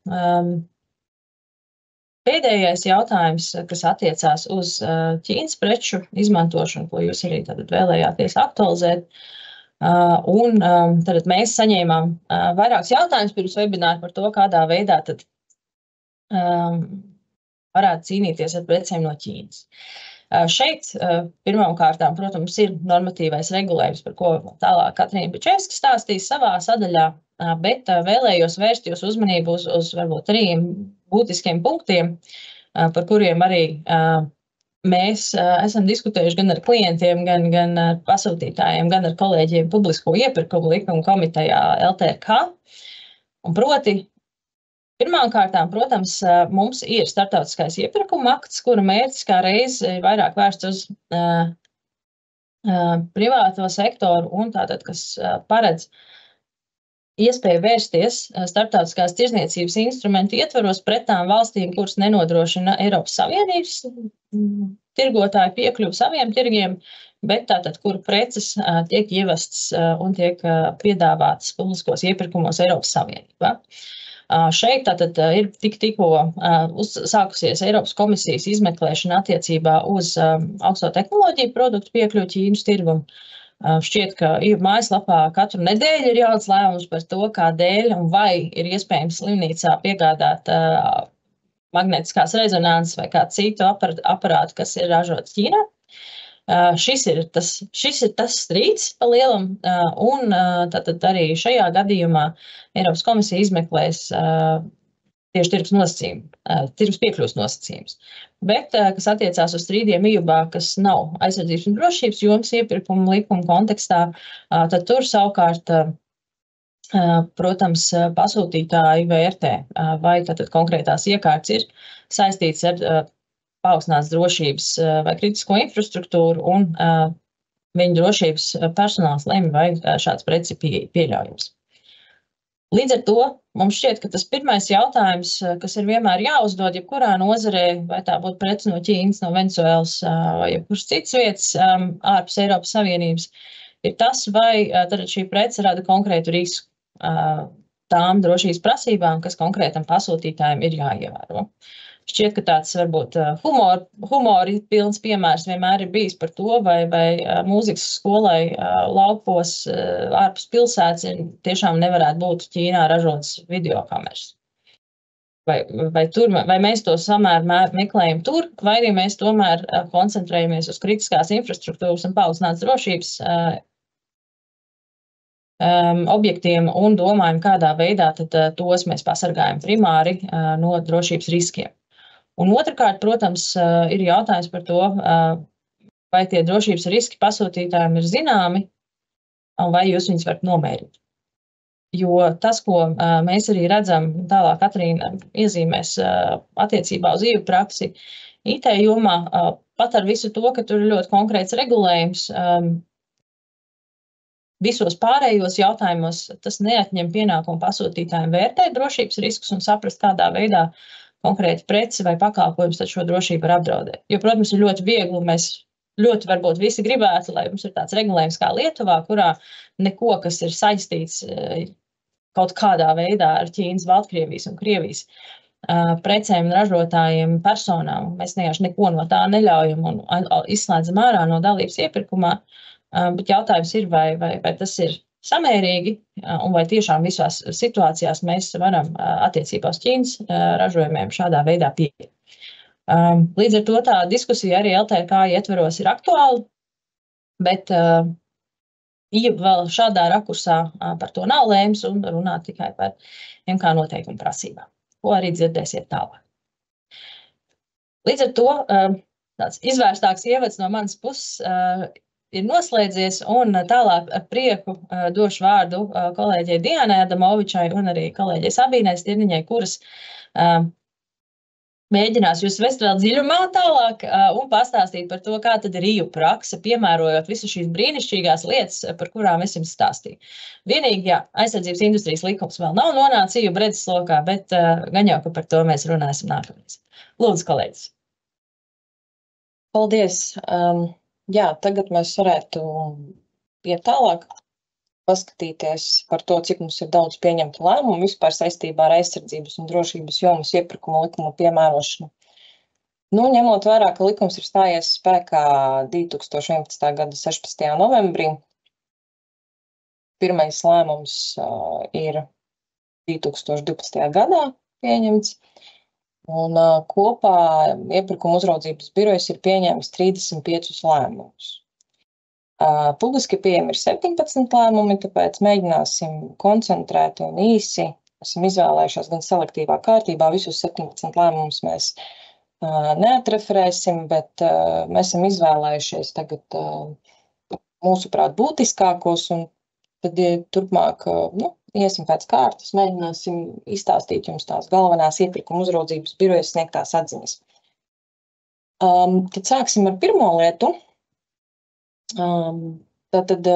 pēdējais jautājums, kas attiecās uz Ķīnas preču izmantošanu, ko jūs arī tad vēlējāties aktualizēt. Un tad mēs saņēmām vairākus jautājumus pirms webināru par to, kādā veidā tad varētu cīnīties ar precēm no Ķīnas. Šeit pirmām kārtām, protams, ir normatīvais regulējums, par ko tālāk Katrīna Bičevska stāstīs savā sadaļā, bet vēlējos vērst jūs uzmanību uz varbūt 3 būtiskiem punktiem, par kuriem arī mēs esam diskutējuši gan ar klientiem, gan ar pasūtītājiem, gan ar kolēģiem publisko iepirkumu likuma komitejā LTRK. Un proti, pirmām kārtām, protams, mums ir starptautiskais iepirkuma akts, kura mērķis kā reiz ir vairāk vērsts uz privāto sektoru un tātad, kas paredz iespēju vērsties starptautiskās tirdzniecības instrumentu ietvaros pret tām valstīm, kuras nenodrošina Eiropas Savienības tirgotāju piekļuvu saviem tirgiem, bet tātad, kuru preces tiek ievestas un tiek piedāvātas publiskos iepirkumos Eiropas Savienībā. Šeit tātad ir tikko sākusies Eiropas komisijas izmeklēšana attiecībā uz augsto tehnoloģiju produktu piekļuvu Ķīnas tirgumu. Šķiet, ka mājaslapā katru nedēļu ir jauns lēmums par to, kādēļ un vai ir iespējams slimnīcā piegādāt magnētiskās rezonanses vai kādu citu aparātu, kas ir ražots Ķīnā. Šis ir tas strīds pa lielam, un tātad arī šajā gadījumā Eiropas komisija izmeklēs tieši tirgus piekļuves nosacījumus. Bet, kas attiecās uz strīdiem IUBA, kas nav aizsardzības un drošības jomas iepirkuma likuma kontekstā, tad tur savukārt, protams, pasūtītāji vērtē, vai tātad konkrētās iekārtas ir saistītas ar paaugstinātas drošības vai kritisko infrastruktūru, un viņu drošības personāls lemj, vai šāds preci ir pieļaujams. Līdz ar to mums šķiet, ka tas pirmais jautājums, kas ir vienmēr jāuzdod jebkurā nozarē, vai tā būtu prece no Ķīnas, no Venezuelas vai jebkuras citas vietas ārpus Eiropas Savienības, ir tas, vai tad šī prece rada konkrētu risku tām drošības prasībām, kas konkrētam pasūtītājiem ir jāievēro. Šķiet, ka tāds varbūt humori pilns piemērs vienmēr ir bijis par to, vai mūzikas skolai laukos ārpus pilsētas tiešām nevarētu būt Ķīnā ražotas videokameras. Vai mēs to samēr meklējam tur, vai arī mēs tomēr koncentrējamies uz kritiskās infrastruktūras un paaugstinātas drošības objektiem un domājam, kādā veidā tad tos mēs pasargājam primāri no drošības riskiem. Un otrkārt, protams, ir jautājums par to, vai tie drošības riski pasūtītājiem ir zināmi, un vai jūs viņus varat nomērīt. Jo tas, ko mēs arī redzam, tālāk Katrīna iezīmēs attiecībā uz EU praksi, IT jomā, pat ar visu to, ka tur ir ļoti konkrēts regulējums, visos pārējos jautājumos tas neatņem pienākumu pasūtītājiem vērtēt drošības riskus un saprast, kādā veidā konkrēti preci vai pakalpojums tad šo drošību var apdraudēt. Jo, protams, ir ļoti viegli, mēs ļoti varbūt visi gribētu, lai mums ir tāds regulējums kā Lietuvā, kurā neko, kas ir saistīts kaut kādā veidā ar Ķīnas, Baltkrievijas un Krievijas precēm un ražotājiem personām. Mēs vienkārši neko no tā neļaujam un izslēdzam ārā no dalības iepirkumā. Bet jautājums ir, vai tas ir samērīgi un vai tiešām visās situācijās mēs varam attiecībā uz Ķīnas ražojumiem šādā veidā pieeja. Līdz ar to tā diskusija arī LTRK ietveros ir aktuāla, bet vēl šādā rakursā par to nav lēms un runā tikai par MK noteikumu prasībām, ko arī dzirdēsiet tālāk. Līdz ar to tāds izvērstāks ievads no manas puses ir noslēdzies, un tālāk ar prieku došu vārdu kolēģei Dianai Adamovičai un arī kolēģei Sabīnai Stirniņai, kuras mēģinās jūs vest vēl dziļumā tālāk un pastāstīt par to, kā tad ir EU prakse, piemērojot visu šīs brīnišķīgās lietas, par kurām es jums stāstīju. Vienīgi, jā, aizsardzības industrijas likums vēl nav nonācis EU redzeslokā, bet gan jau, ka par to mēs runāsim nākamreiz. Lūdzu, kolēģis. Paldies. Jā, tagad mēs varētu iet tālāk, paskatīties par to, cik mums ir daudz pieņemtu lēmumu vispār saistībā ar aizsardzības un drošības jomas iepirkuma likuma piemērošanu. Ņemot vērā, ka likums ir stājies spēkā 2011. gada 16. novembrī, pirmais lēmums ir 2012. gadā pieņemts. Un kopā iepirkuma uzraudzības birojas ir pieņēmis 35 lēmumus. Publiski pieejami ir 17 lēmumi, tāpēc mēģināsim koncentrēt un īsi. Esam izvēlējušies gan selektīvā kārtībā, visus 17 lēmumus mēs neatreferēsim, bet mēs esam izvēlējušies tagad mūsuprāt būtiskākos, un tad turpmāk iesim pēc kārtas, mēģināsim izstāstīt jums tās galvenās iepirkuma uzraudzības birojas sniegtās atziņas. Tad sāksim ar pirmo lietu. Tātad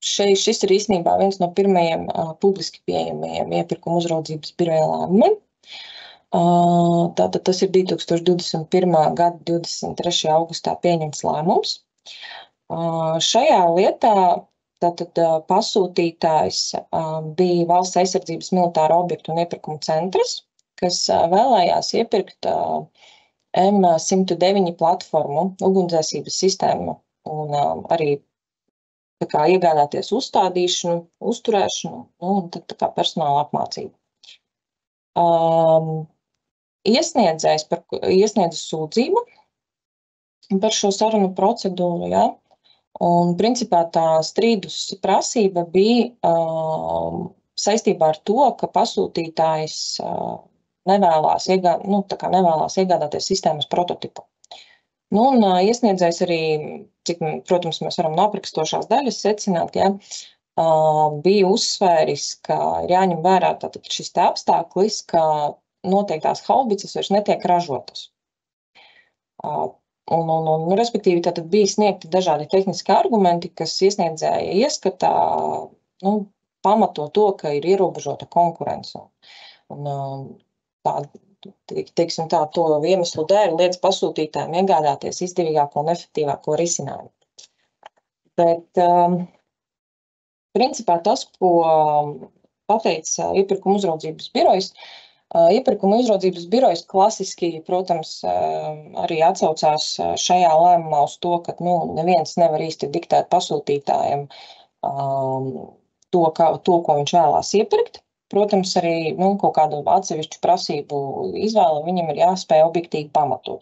šis ir īstenībā viens no pirmajiem publiski pieejamajiem iepirkuma uzraudzības biroja lēmumiem. Tātad tas ir 2021. gada 23. augustā pieņemts lēmums. Šajā lietā tātad pasūtītājs bija Valsts aizsardzības militāro objektu un iepirkumu centrs, kas vēlējās iepirkt M109 platformu, ugunsdzēsības sistēmu un arī iegādāties uzstādīšanu, uzturēšanu un tad personāla apmācību. Iesniedza sūdzību par šo sarunu procedūru, jā. Un principā tā strīdus prasība bija saistībā ar to, ka pasūtītājs nevēlās iegādāties sistēmas prototipu. Un iesniedzējs arī, cik, protams, mēs varam no aprakstošās daļas secināt, ja, bija uzsvēris, ka ir jāņem vērā tātad šis te apstāklis, ka noteiktās haubicas vairs netiek ražotas. Respektīvi, tātad bija sniegti dažādi tehniski argumenti, kas iesniedzēja ieskatā pamato to, ka ir ierobežota konkurence. Un teiksim tā, to iemeslu dēļ liedz pasūtītājiem iegādāties izdevīgāko un efektīvāko risinājumu. Bet, principā tas, ko pateica iepirkuma uzraudzības birojas, iepirkuma uzraudzības birojas klasiski, protams, arī atsaucās šajā lēmumā uz to, ka neviens nevar īsti diktēt pasūtītājiem to, ko viņš vēlās iepirkt. Protams, arī kaut kādu atsevišķu prasību izvēle viņam ir jāspēj objektīvi pamatot.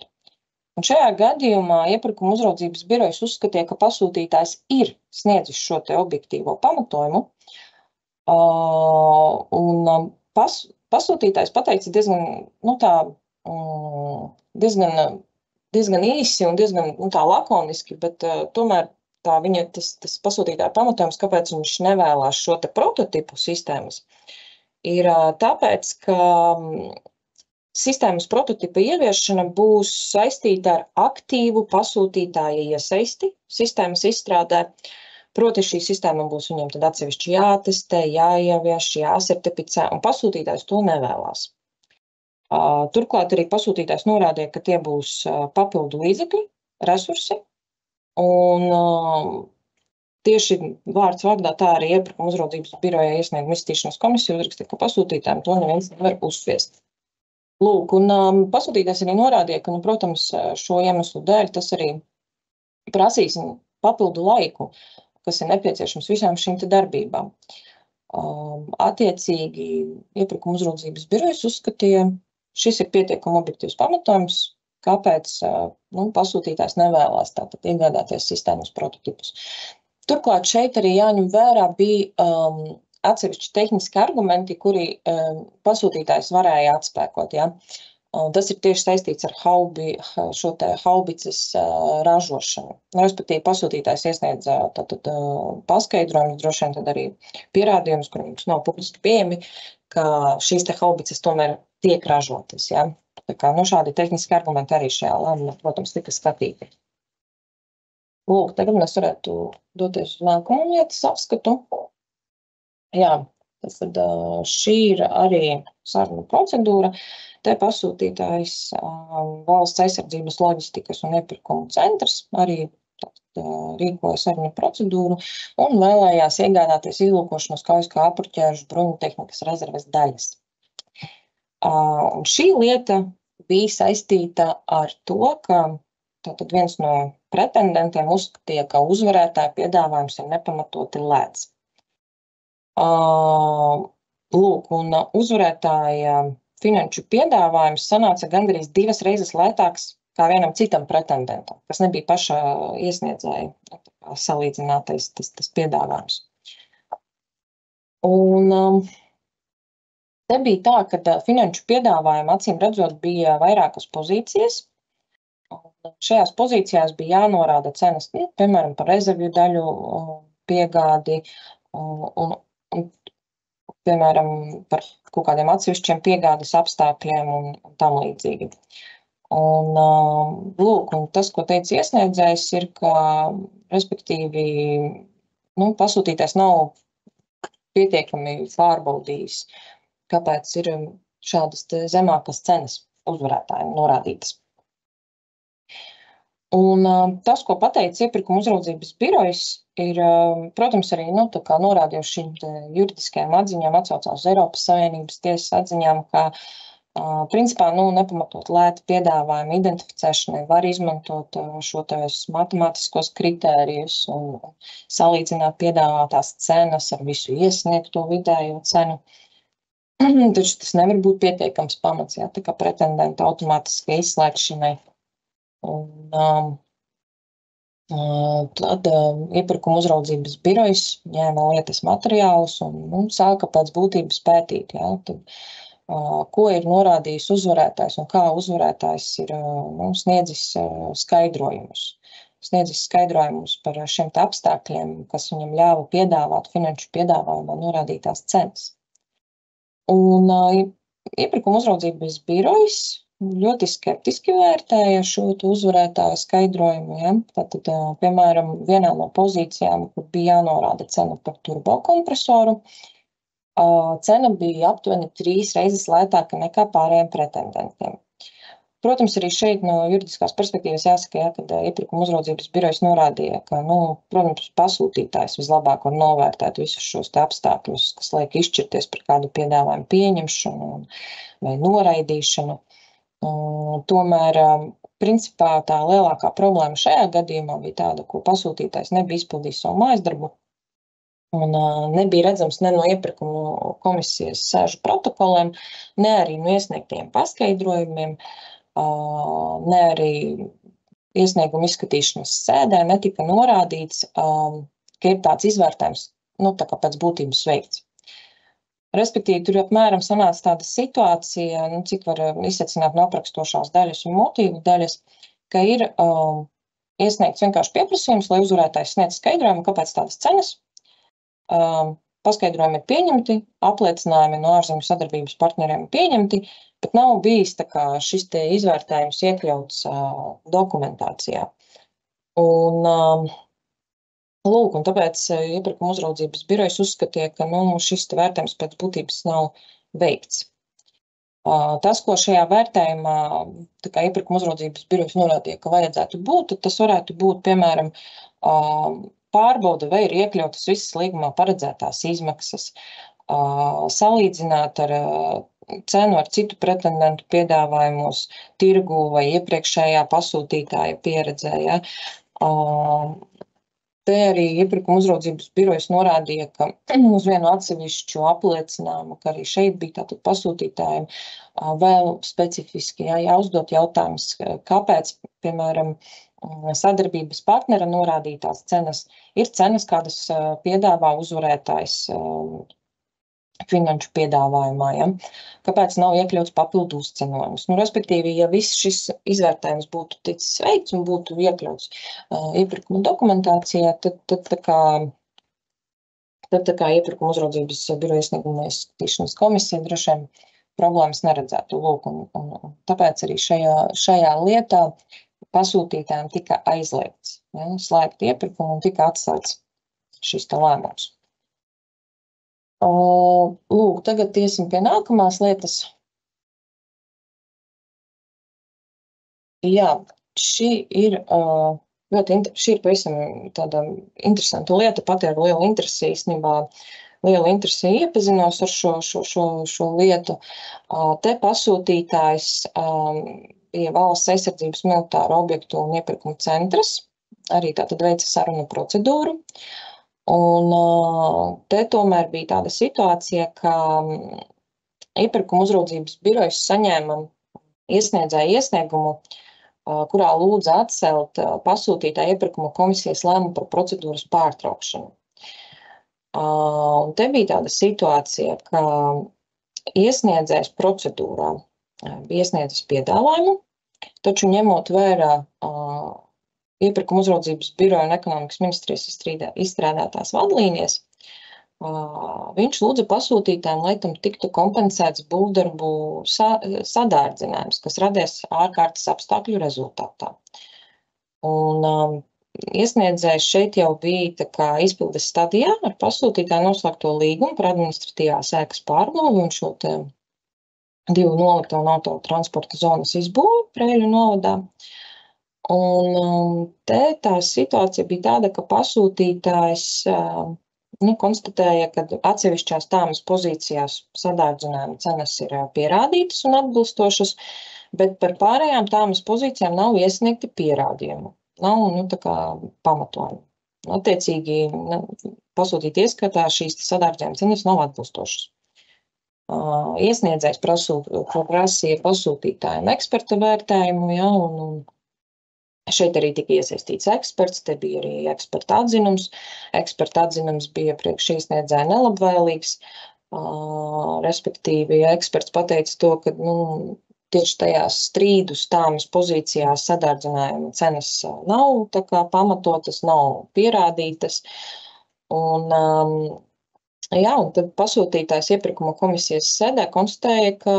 Un šajā gadījumā iepirkuma uzraudzības birojas uzskatīja, ka pasūtītājs ir sniedzis šo te objektīvo pamatojumu, un pasūtītājs pateica diezgan īsi un diezgan tā lakoniski, bet tomēr tas pasūtītāja pamatojums, kāpēc viņš nevēlās šo te prototipu sistēmas, ir tāpēc, ka sistēmas prototipa ieviešana būs saistīta ar aktīvu pasūtītāja iesaisti sistēmas izstrādē. Proti, šī sistēma būs viņiem tad atsevišķi jātestē, jāievieš, jāsertificē, un pasūtītājs to nevēlās. Turklāt arī pasūtītājs norādīja, ka tie būs papildu līdzekļi, resursi, un tieši vārds vārdā tā arī iepirkuma uzraudzības birojā iesnieguma izskatīšanas komisija uzrakstīja, ka pasūtītājiem to neviens nevar uzspiest. Lūk, un pasūtītājs arī norādīja, ka, protams, šo iemeslu dēļ tas arī prasīs papildu laiku, kas ir nepieciešams visām šīm te darbībām. Attiecīgi, iepirkuma uzraudzības birojas uzskatīja, šis ir pietiekami objektīvs pamatojums, kāpēc pasūtītājs nevēlās tātad iegādāties sistēmas prototipus. Turklāt šeit arī jāņem vērā bija atsevišķi tehniski argumenti, kuri pasūtītājs varēja atspēkot. Ja? Tas ir tieši saistīts ar šo te haubicas ražošanu. Respektīvi, pasūtītājs iesniedz paskaidrojumus, droši vien tad arī pierādījumus, kuriem nav publiski pieejami, ka šīs te haubicas tomēr tiek ražotas. Ja? Tā kā, šādi tehniski argumenti arī šajā lēmumā, protams, tika skatīti. Lūk, tagad mēs varētu doties uz nākamo lietas apskatu. Jā, tad šī ir arī sarunu procedūra. Te pasūtītājs Valsts aizsardzības loģistikas un iepirkuma centrs arī rīkoja sarunu procedūru un vēlējās iegādāties izlūkošanas kaujas kā apurķēžu bruņu tehnikas rezerves daļas. Un šī lieta bija saistīta ar to, ka tātad viens no pretendentiem uzskatīja, ka uzvarētāja piedāvājums ir nepamatoti lēts. Lūk, un uzvarētāja finanšu piedāvājums sanāca gandrīz 2 reizes lētāks kā vienam citam pretendentam, kas nebija pašā iesniedzēja salīdzinātais tas piedāvājums. Un te bija tā, ka finanšu piedāvājuma acīm redzot bija vairākas pozīcijas. Šajās pozīcijās bija jānorāda cenas, piemēram, par rezervju daļu piegādi un piemēram, par kaut kādiem atsevišķiem piegādes apstākļiem un tam līdzīgi. Un, lūk, un tas, ko teica iesniedzējs, ir, ka, respektīvi, pasūtītājs nav pietiekami pārbaudījis, kāpēc ir šādas zemākas cenas uzvarētājiem norādītas. Un tas, ko pateica iepirkuma uzraudzības birojas, ir, protams, arī norādījuši šīm juridiskajām atziņām, atsaucās uz Eiropas Savienības tiesas atziņām, ka principā nepamatot lēti piedāvājumu identificēšanai var izmantot šo matemātiskos kritērijus un salīdzināt piedāvātās cenas ar visu iesniegto vidējo cenu. Taču tas nevar būt pietiekams pamats, tā kā pretendenta automātiskai izslēgšanai. Un tad iepirkuma uzraudzības birojas ņēma lietas materiālus un sāka pēc būtības pētīt, tad, ko ir norādījis uzvarētājs un kā uzvarētājs ir sniedzis skaidrojumus. Sniedzis skaidrojumus par šiem apstākļiem, kas viņam ļāva piedāvāt finanšu piedāvājumā norādītās cenas. Un iepirkuma uzraudzības birojas ļoti skeptiski vērtēja šo uzvarētāju skaidrojumu. Ja? Tātad, piemēram, vienā no pozīcijām, kur bija jānorāda cena par turbokompresoru, cena bija aptuveni 3 reizes lētāka nekā pārējiem pretendentiem. Protams, arī šeit no juridiskās perspektīvas jāsaka, ja, kad iepirkuma uzraudzības birojas norādīja, ka, protams, pasūtītājs vislabāk var novērtēt visus šos te apstākļus, kas liek izšķirties par kādu piedāvājumu pieņemšanu vai noraidīšanu. Tomēr, principā, tā lielākā problēma šajā gadījumā bija tāda, ko pasūtītājs nebija izpildījis savu mājasdarbu, un nebija redzams ne no iepirkuma komisijas sēžu protokoliem, ne arī no iesniegtiem paskaidrojumiem, ne arī iesnieguma izskatīšanas sēdē netika norādīts, ka ir tāds izvērtējums, tā kā pēc būtības veikts. Respektīvi, tur apmēram sanāca tāda situācija, cik var izsecināt no aprakstošās daļas un motīvu daļas, ka ir iesniegts vienkārši pieprasījums, lai uzvarētājs sniedz skaidrojumu, kāpēc tādas cenas. Paskaidrojumi ir pieņemti, apliecinājumi no ārzemju sadarbības partneriem pieņemti, bet nav bijis šis te izvērtējums iekļauts dokumentācijā. Un tāpēc iepirkuma uzraudzības birojas uzskatīja, ka šis te vērtējums pēc būtības nav veikts. Tas, ko šajā vērtējumā iepirkuma uzraudzības birojas norādīja, ka vajadzētu būt, tas varētu būt, piemēram, pārbauda, vai ir iekļautas visas līgumā paredzētās izmaksas, salīdzināt ar cenu ar citu pretendentu piedāvājumos tirgu vai iepriekšējā pasūtītāja pieredzē. Ja. Te arī iepirkuma uzraudzības birojas norādīja, ka uz vienu atsevišķu apliecinājumu, ka arī šeit bija tātad pasūtītājiem vēl specifiski jāuzdot jautājums, kāpēc, piemēram, sadarbības partnera norādītās cenas ir cenas, kādas piedāvā uzvarētājs finanšu piedāvājumā. Ja? Kāpēc nav iekļauts papildu uzcenojums? Respektīvi, ja viss šis izvērtējums būtu ticis veikts un būtu iekļauts iepirkuma dokumentācijā, tad iepirkuma uzraudzības biroja iesnieguma izskatīšanas komisija droši vien problēmas neredzētu. Lūk, un tāpēc arī šajā lietā pasūtītājiem tika aizliegts, slēgt iepirkumu un tika atcelts šis te lēmums. Lūk, tagad iesim pie nākamās lietas. Jā, šī ir pavisam tāda interesanta lieta, pat ar lielu interesi īstenībā. Liela interesi iepazinos ar šo lietu. Te pasūtītājs bija Valsts aizsardzības militāru objektu un iepirkuma centrs, arī tātad veica sarunu procedūru. Un te tomēr bija tāda situācija, ka iepirkuma uzraudzības birojas saņēma iesniedzēju iesniegumu, kurā lūdza atcelt pasūtītāja iepirkuma komisijas lēmumu par procedūras pārtraukšanu. Un te bija tāda situācija, ka iesniedzējs procedūrā bija iesniedzis piedāvājumu, taču ņemot vērā iepirkuma uzraudzības biroja un ekonomikas ministrijas izstrādātās vadlīnijas, viņš lūdza pasūtītājiem, lai tam tiktu kompensēts būvdarbu sadārdzinājums, kas radies ārkārtas apstākļu rezultātā. Un iesniedzējs šeit jau bija izpildes stadijā ar pasūtītāju noslēgto līgumu par administratīvās ēkas pārbūvi un šo te 2 nolikto un autotransporta zonas izbūvi Preiļu novadā. Un te tā situācija bija tāda, ka pasūtītājs konstatēja, ka atsevišķās tāmas pozīcijās sadārdzinājuma cenas ir pierādītas un atbilstošas, bet par pārējām tāmas pozīcijām nav iesniegti pierādījumi. Nav pamatojumi. Attiecīgi, pasūtīt ieskatā šīs sadārdzinājuma cenas nav atbilstošas. Iesniedzējs prasīja pasūtītājiem eksperta vērtējumu, ja, un šeit arī tika iesaistīts eksperts, te bija arī eksperta atzinums. Eksperta atzinums bija priekš iesniedzēja nelabvēlīgs, respektīvi, ja eksperts pateica to, ka tieši tajās strīdus tāmas pozīcijās sadārdzinājuma cenas nav pamatotas, nav pierādītas, un un tad pasūtītājs iepirkuma komisijas sēdē konstatēja, ka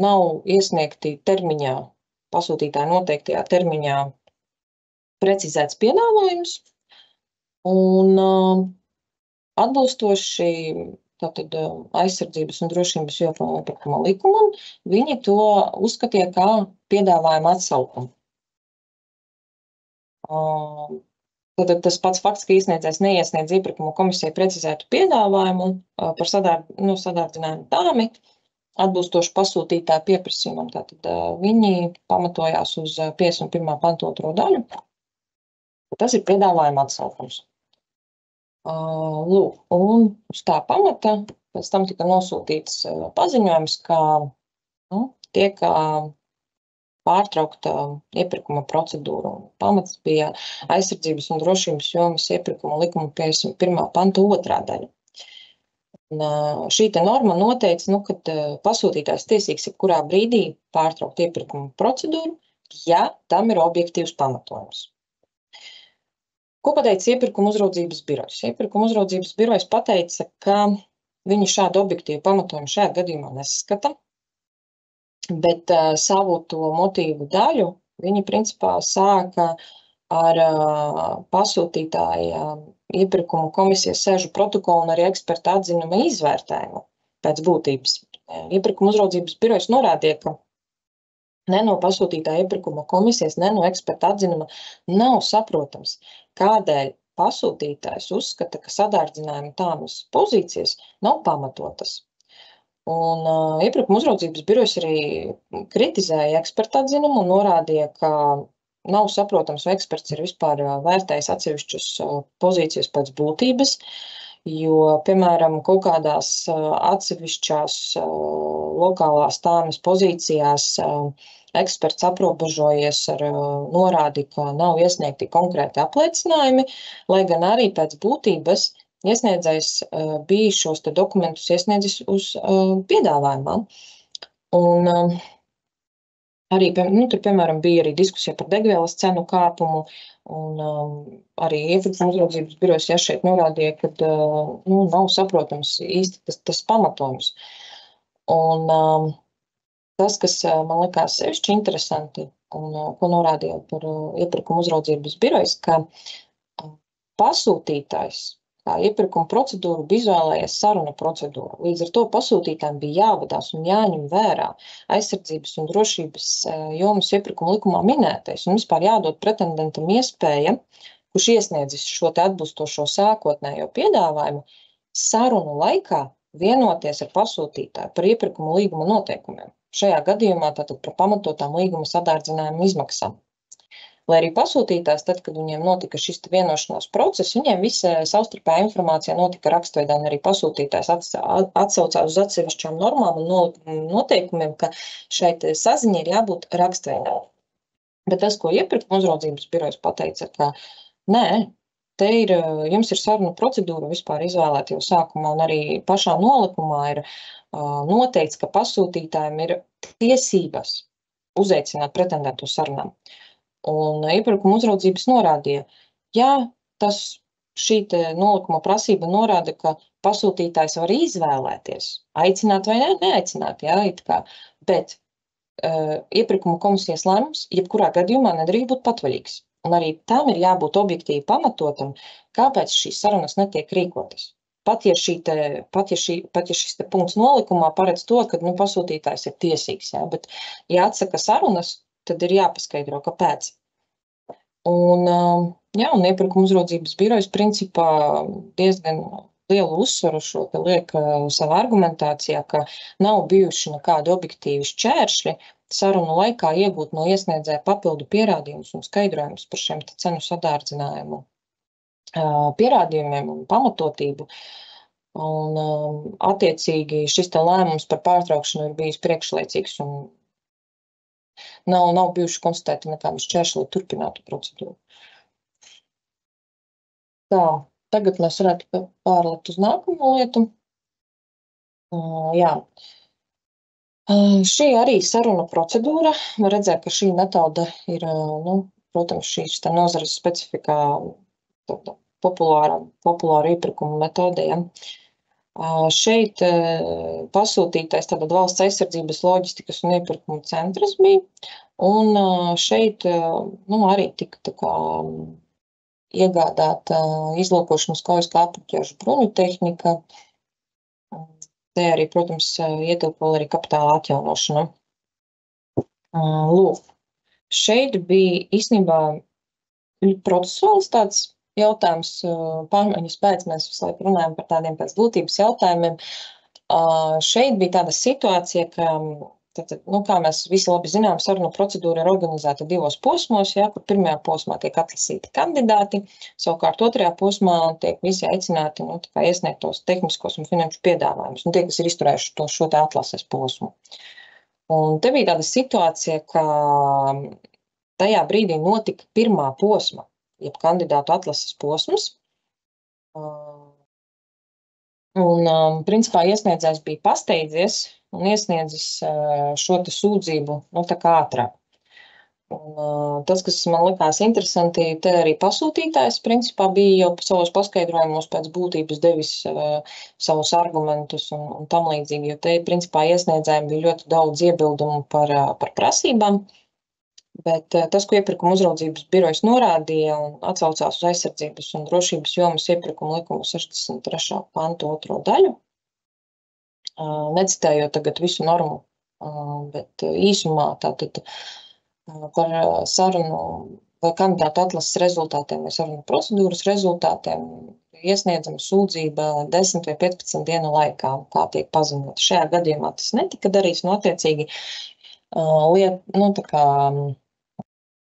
nav iesniegti termiņā, pasūtītāja noteiktajā termiņā precizēts piedāvājums, un atbilstoši tātad aizsardzības un drošības joprojām iepirkuma likumam, viņi to uzskatīja kā piedāvājumu atsaukumu. Tad tas pats fakts, ka iesniedzējs neiesniedz iepirkuma komisijai precizētu piedāvājumu par sadārdzinājumu tāmi, atbilstoši pasūtītāju pieprasījumam. Tātad viņi pamatojās uz 51. pantu 2. daļu. Tas ir piedāvājuma atsaukums. Lūk, un uz tā pamata pēc tam tika nosūtīts paziņojums, ka tiek pārtraukta iepirkuma procedūra. Pamats bija aizsardzības un drošības jomas iepirkuma likuma 51. panta 2. daļa. Un šī te norma noteica, kad pasūtītājs tiesīgs jebkurā brīdī pārtraukt iepirkuma procedūru, ja tam ir objektīvs pamatojums. Ko pateica iepirkuma uzraudzības birojs? Iepirkuma uzraudzības birojs pateica, ka viņi šādu objektīvu pamatojumu šajā gadījumā neskata, bet savu to motīvu daļu viņi principā sāka ar pasūtītāja iepirkuma komisijas sēžu protokolu un arī eksperta atzinuma izvērtējumu pēc būtības. Iepirkuma uzraudzības birojs norādīja, ka ne no pasūtītāja iepirkuma komisijas, ne no eksperta atzinuma nav saprotams, kādēļ pasūtītājs uzskata, ka sadārdzinājuma tāmas pozīcijas nav pamatotas. Un iepirkuma uzraudzības birojs arī kritizēja eksperta atzinumu un norādīja, ka nav saprotams, vai eksperts ir vispār vērtējis atsevišķas pozīcijas pēc būtības, jo, piemēram, kaut kādās atsevišķās lokālās tāmas pozīcijās eksperts aprobežojies ar norādi, ka nav iesniegti konkrēti apliecinājumi, lai gan arī pēc būtības iesniedzējs bija šos te dokumentus iesniedzis uz piedāvājumā. Un arī, tur, piemēram, bija arī diskusija par degvielas cenu kāpumu, un arī iepirkuma uzraudzības birojs šeit norādīja, ka nav saprotams īsti tas pamatojums. Un tas, kas man likās sevišķi interesanti un ko norādīja par iepirkuma uzraudzības birojs, ka pasūtītājs kā iepirkuma procedūru bija izvēlējies sarunu procedūru. Līdz ar to pasūtītājiem bija jāvadās un jāņem vērā aizsardzības un drošības jomas iepirkuma likumā minētais un vispār jādod pretendentam iespēja, kurš iesniedzis šo te atbilstošo sākotnējo piedāvājumu, sarunu laikā vienoties ar pasūtītāju par iepirkuma līguma noteikumiem. Šajā gadījumā tātad par pamatotām līguma sadārdzinājumu izmaksām. Lai arī pasūtītājs, tad, kad viņiem notika šis vienošanās process, viņiem visa savstarpējā informācija notika rakstveidā, un arī pasūtītājs atsaucās uz atsevišķām normām un noteikumiem, ka šai saziņai ir jābūt rakstveidā. Bet tas, ko iepirkuma uzraudzības birojs pateica, ka nē, jums ir saruna procedūra vispār izvēlēta jau sākumā, un arī pašā nolikumā ir noteikts, ka pasūtītājiem ir tiesības uzaicināt pretendentu uz sarunām. Un iepirkuma uzraudzības norādīja, ja šī nolikuma prasība norāda, ka pasūtītājs var izvēlēties, aicināt vai neaicināt, bet iepirkuma komisijas lēmums jebkurā gadījumā nedrīkst būt patvaļīgs. Un arī tam ir jābūt objektīvi pamatotam, kāpēc šīs sarunas netiek rīkotas. Pat ja šis punkts nolikumā paredz to, ka pasūtītājs ir tiesīgs, bet ja atsaka sarunas, tad ir jāpaskaidro, kāpēc. Un iepirkuma uzraudzības birojs principā diezgan lielu uzsvaru šo liek savā argumentācijā, ka nav bijuši nekādi objektīvi šķēršļi sarunu laikā iegūt no iesniedzēja papildu pierādījumus un skaidrojumus par šiem cenu sadārdzinājumu pierādījumiem un pamatotību. Un attiecīgi šis lēmums par pārtraukšanu ir bijis priekšlaicīgs un nav bijuši konstatēti nekādi šķēršļi, lai turpinātu procedūru. Tā, tagad mēs varētu pārlikt uz nākamo lietu. Šī arī saruna procedūra. Var redzēt, ka šī metode ir, protams, šīs nozares specifikā populāra iepirkuma metode. Šeit pasūtītais tātad valsts aizsardzības loģistikas un iepirkuma centrs bija, un šeit arī tika iegādāta izlūkošanas kaujas kāpuķiešu bruņu tehnika. Te arī, protams, ietilpo arī kapitāla atjaunošana. Lūk, šeit bija īstenībā procesuāls tāds jautājums, pārmaiņas pēc mēs visu laiku runājam par tādiem pēc būtības jautājumiem. Šeit bija tāda situācija, ka, kā mēs visi labi zinām, sarunu procedūra ir organizēta 2 posmos, kur pirmajā posmā tiek atlasīti kandidāti, savukārt otrajā posmā tiek visi aicināti iesniegt tos tehniskos un finanšu piedāvājumus, tie, kas ir izturējuši šo te atlases posmu. Un te bija tāda situācija, ka tajā brīdī notika pirmā posma, jeb kandidātu atlases posms. Un, principā, iesniedzējs bija pasteidzies un iesniedzis šo te sūdzību, tā kā ātrāk. Un, tas, kas man likās interesanti, te arī pasūtītājs, principā, bija jau savos paskaidrojumos pēc būtības devis savus argumentus un tam līdzīgi, jo te, principā, iesniedzējiem bija ļoti daudz iebildumu par prasībām. Bet tas, ko iepirkuma uzraudzības birojas norādīja un atsaucās uz aizsardzības un drošības jomas iepirkuma likuma 63. pantu 2. daļu, necitējot tagad visu normu, bet īsumā tātad par sarunu vai kandidātu atlases rezultātiem vai sarunu procedūras rezultātiem iesniedzama sūdzība 10 vai 15 dienu laikā, kā tiek paziņota. Šajā gadījumā tas netika darīts, attiecīgi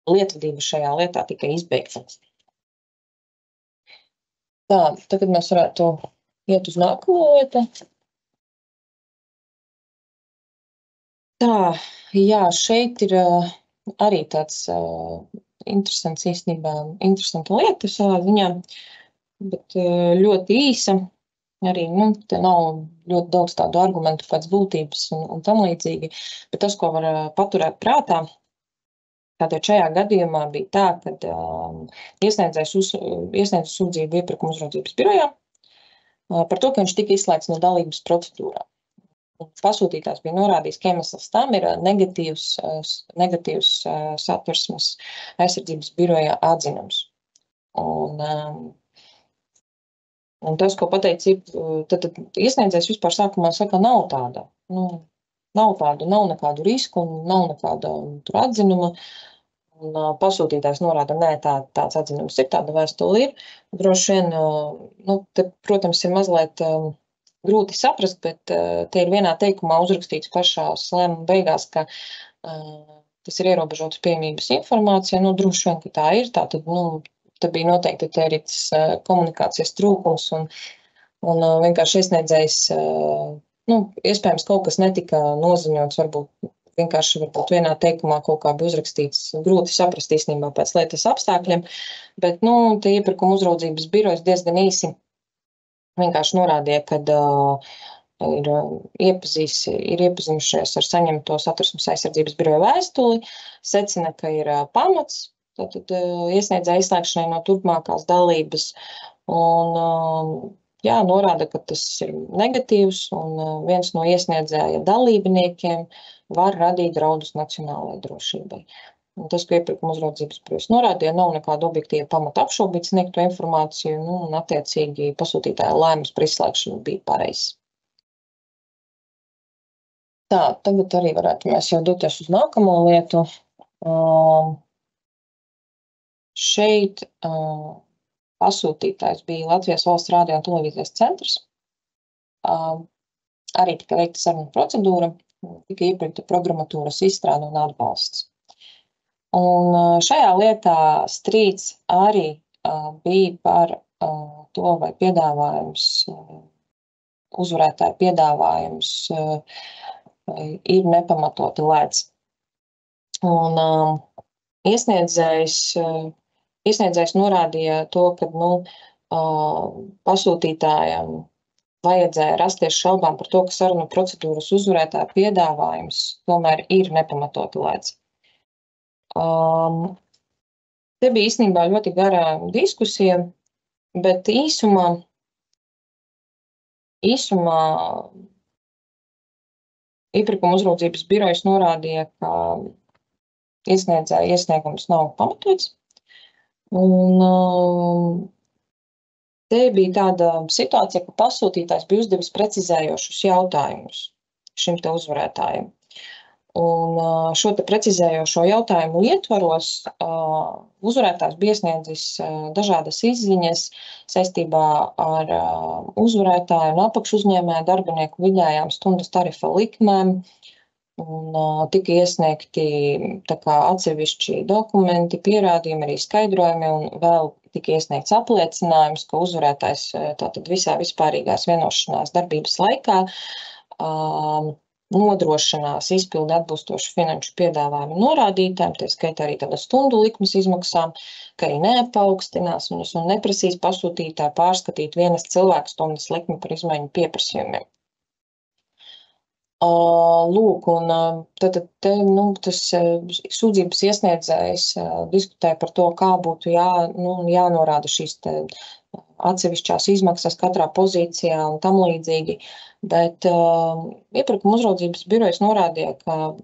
lietvedība šajā lietā tika izbeigta. Tā, tagad mēs varētu iet uz nākamo lietu. Tā, jā, šeit ir arī tāds interesanta lieta savā ziņā, bet ļoti īsa. Arī, te nav ļoti daudz tādu argumentu pēc būtības un tam līdzīgi, bet tas, ko var paturēt prātā, tātad šajā gadījumā bija tā, ka iesniedzējs iesniedza sūdzību iepirkuma uzraudzības birojā par to, ka viņš tika izslēgts no dalības procedūrā. Pasūtītājs bija norādījis, ka iemesls tam ir negatīvs satversmes aizsardzības biroja atzinums. Un tas, ko pateica, tad iesniedzējs vispār sākumā saka, nav tāda. Nav nekādu risku, nav nekāda tur atzinuma. Un pasūtītājs norāda, nē, tāds atzinums ir, tāda vēstule ir. Droši vien, te, protams, ir mazliet grūti saprast, bet te ir vienā teikumā uzrakstīts pašās lēmuma beigās, ka tas ir ierobežotas pieejamības informācija. Droši vien, ka tā ir. Tātad, te bija noteikti te arī tas komunikācijas trūkums un vienkārši iesniedzējs, iespējams, kaut kas netika noziņots, varbūt vienā teikumā kaut kā bija uzrakstīts, grūti saprast īstenībā pēc lietas apstākļiem, bet, te iepirkuma uzraudzības birojas diezgan īsi vienkārši norādīja, kad ir iepazinušies ar saņemto satversmes aizsardzības biroja vēstuli, secina, ka ir pamats, tātad iesniedzēja izslēgšanai no turpmākās dalības un norāda, ka tas ir negatīvs un viens no iesniedzēja dalībniekiem var radīt draudus nacionālajai drošībai. Un tas, ko iepirkuma uzraudzības birojas norādīja, nav nekāda objektīva pamata apšaubīt sniegto informāciju, un attiecīgi pasūtītāja lēmums par izslēgšanu bija pareizs. Tā, tagad arī varētu mēs jau doties uz nākamo lietu. Šeit pasūtītājs bija Latvijas Valsts radio un televīzijas centrs. Arī tika veikta saruna procedūra, tika iepirkta programmatūras izstrāde un atbalsts. Un šajā lietā strīds arī bija par to, vai piedāvājums, uzvarētāja piedāvājums ir nepamatoti lēts. Un iesniedzējs norādīja to, ka pasūtītājam vajadzēja rasties šaubām par to, ka sarunu procedūras uzvarētāja piedāvājums tomēr ir nepamatoti lēts. Te bija īstenībā ļoti gara diskusija, bet īsumā iepirkuma uzraudzības birojas norādīja, ka iesniedzēja iesniegums nav pamatots. Un te bija tāda situācija, ka pasūtītājs bija uzdevis precizējošus jautājumus šim te uzvarētājiem. Un šo te precizējošo jautājumu ietvaros uzvarētājs bija iesniedzis dažādas izziņas saistībā ar uzvarētāju un apakšuzņēmēju darbinieku vidējām stundas tarifa likmēm. Un tika iesniegti tā kā atsevišķi dokumenti, pierādījumi, arī skaidrojumi, un vēl tika iesniegts apliecinājums, ka uzvarētājs tātad visā vispārīgās vienošanās darbības laikā nodrošinās izpildi atbilstoši finanšu piedāvājumu norādītājiem, tie skaitā arī tāda stundu likmes izmaksām, ka arī neapaugstinās viņus un neprasīs pasūtītāji pārskatīt vienas cilvēku stundas likmi par izmaiņu pieprasījumiem. Lūk, un tad tas sūdzības iesniedzējs diskutēja par to, kā būtu jānorāda šīs atsevišķās izmaksas katrā pozīcijā un tam līdzīgi, bet iepirkuma uzraudzības birojas norādīja, ka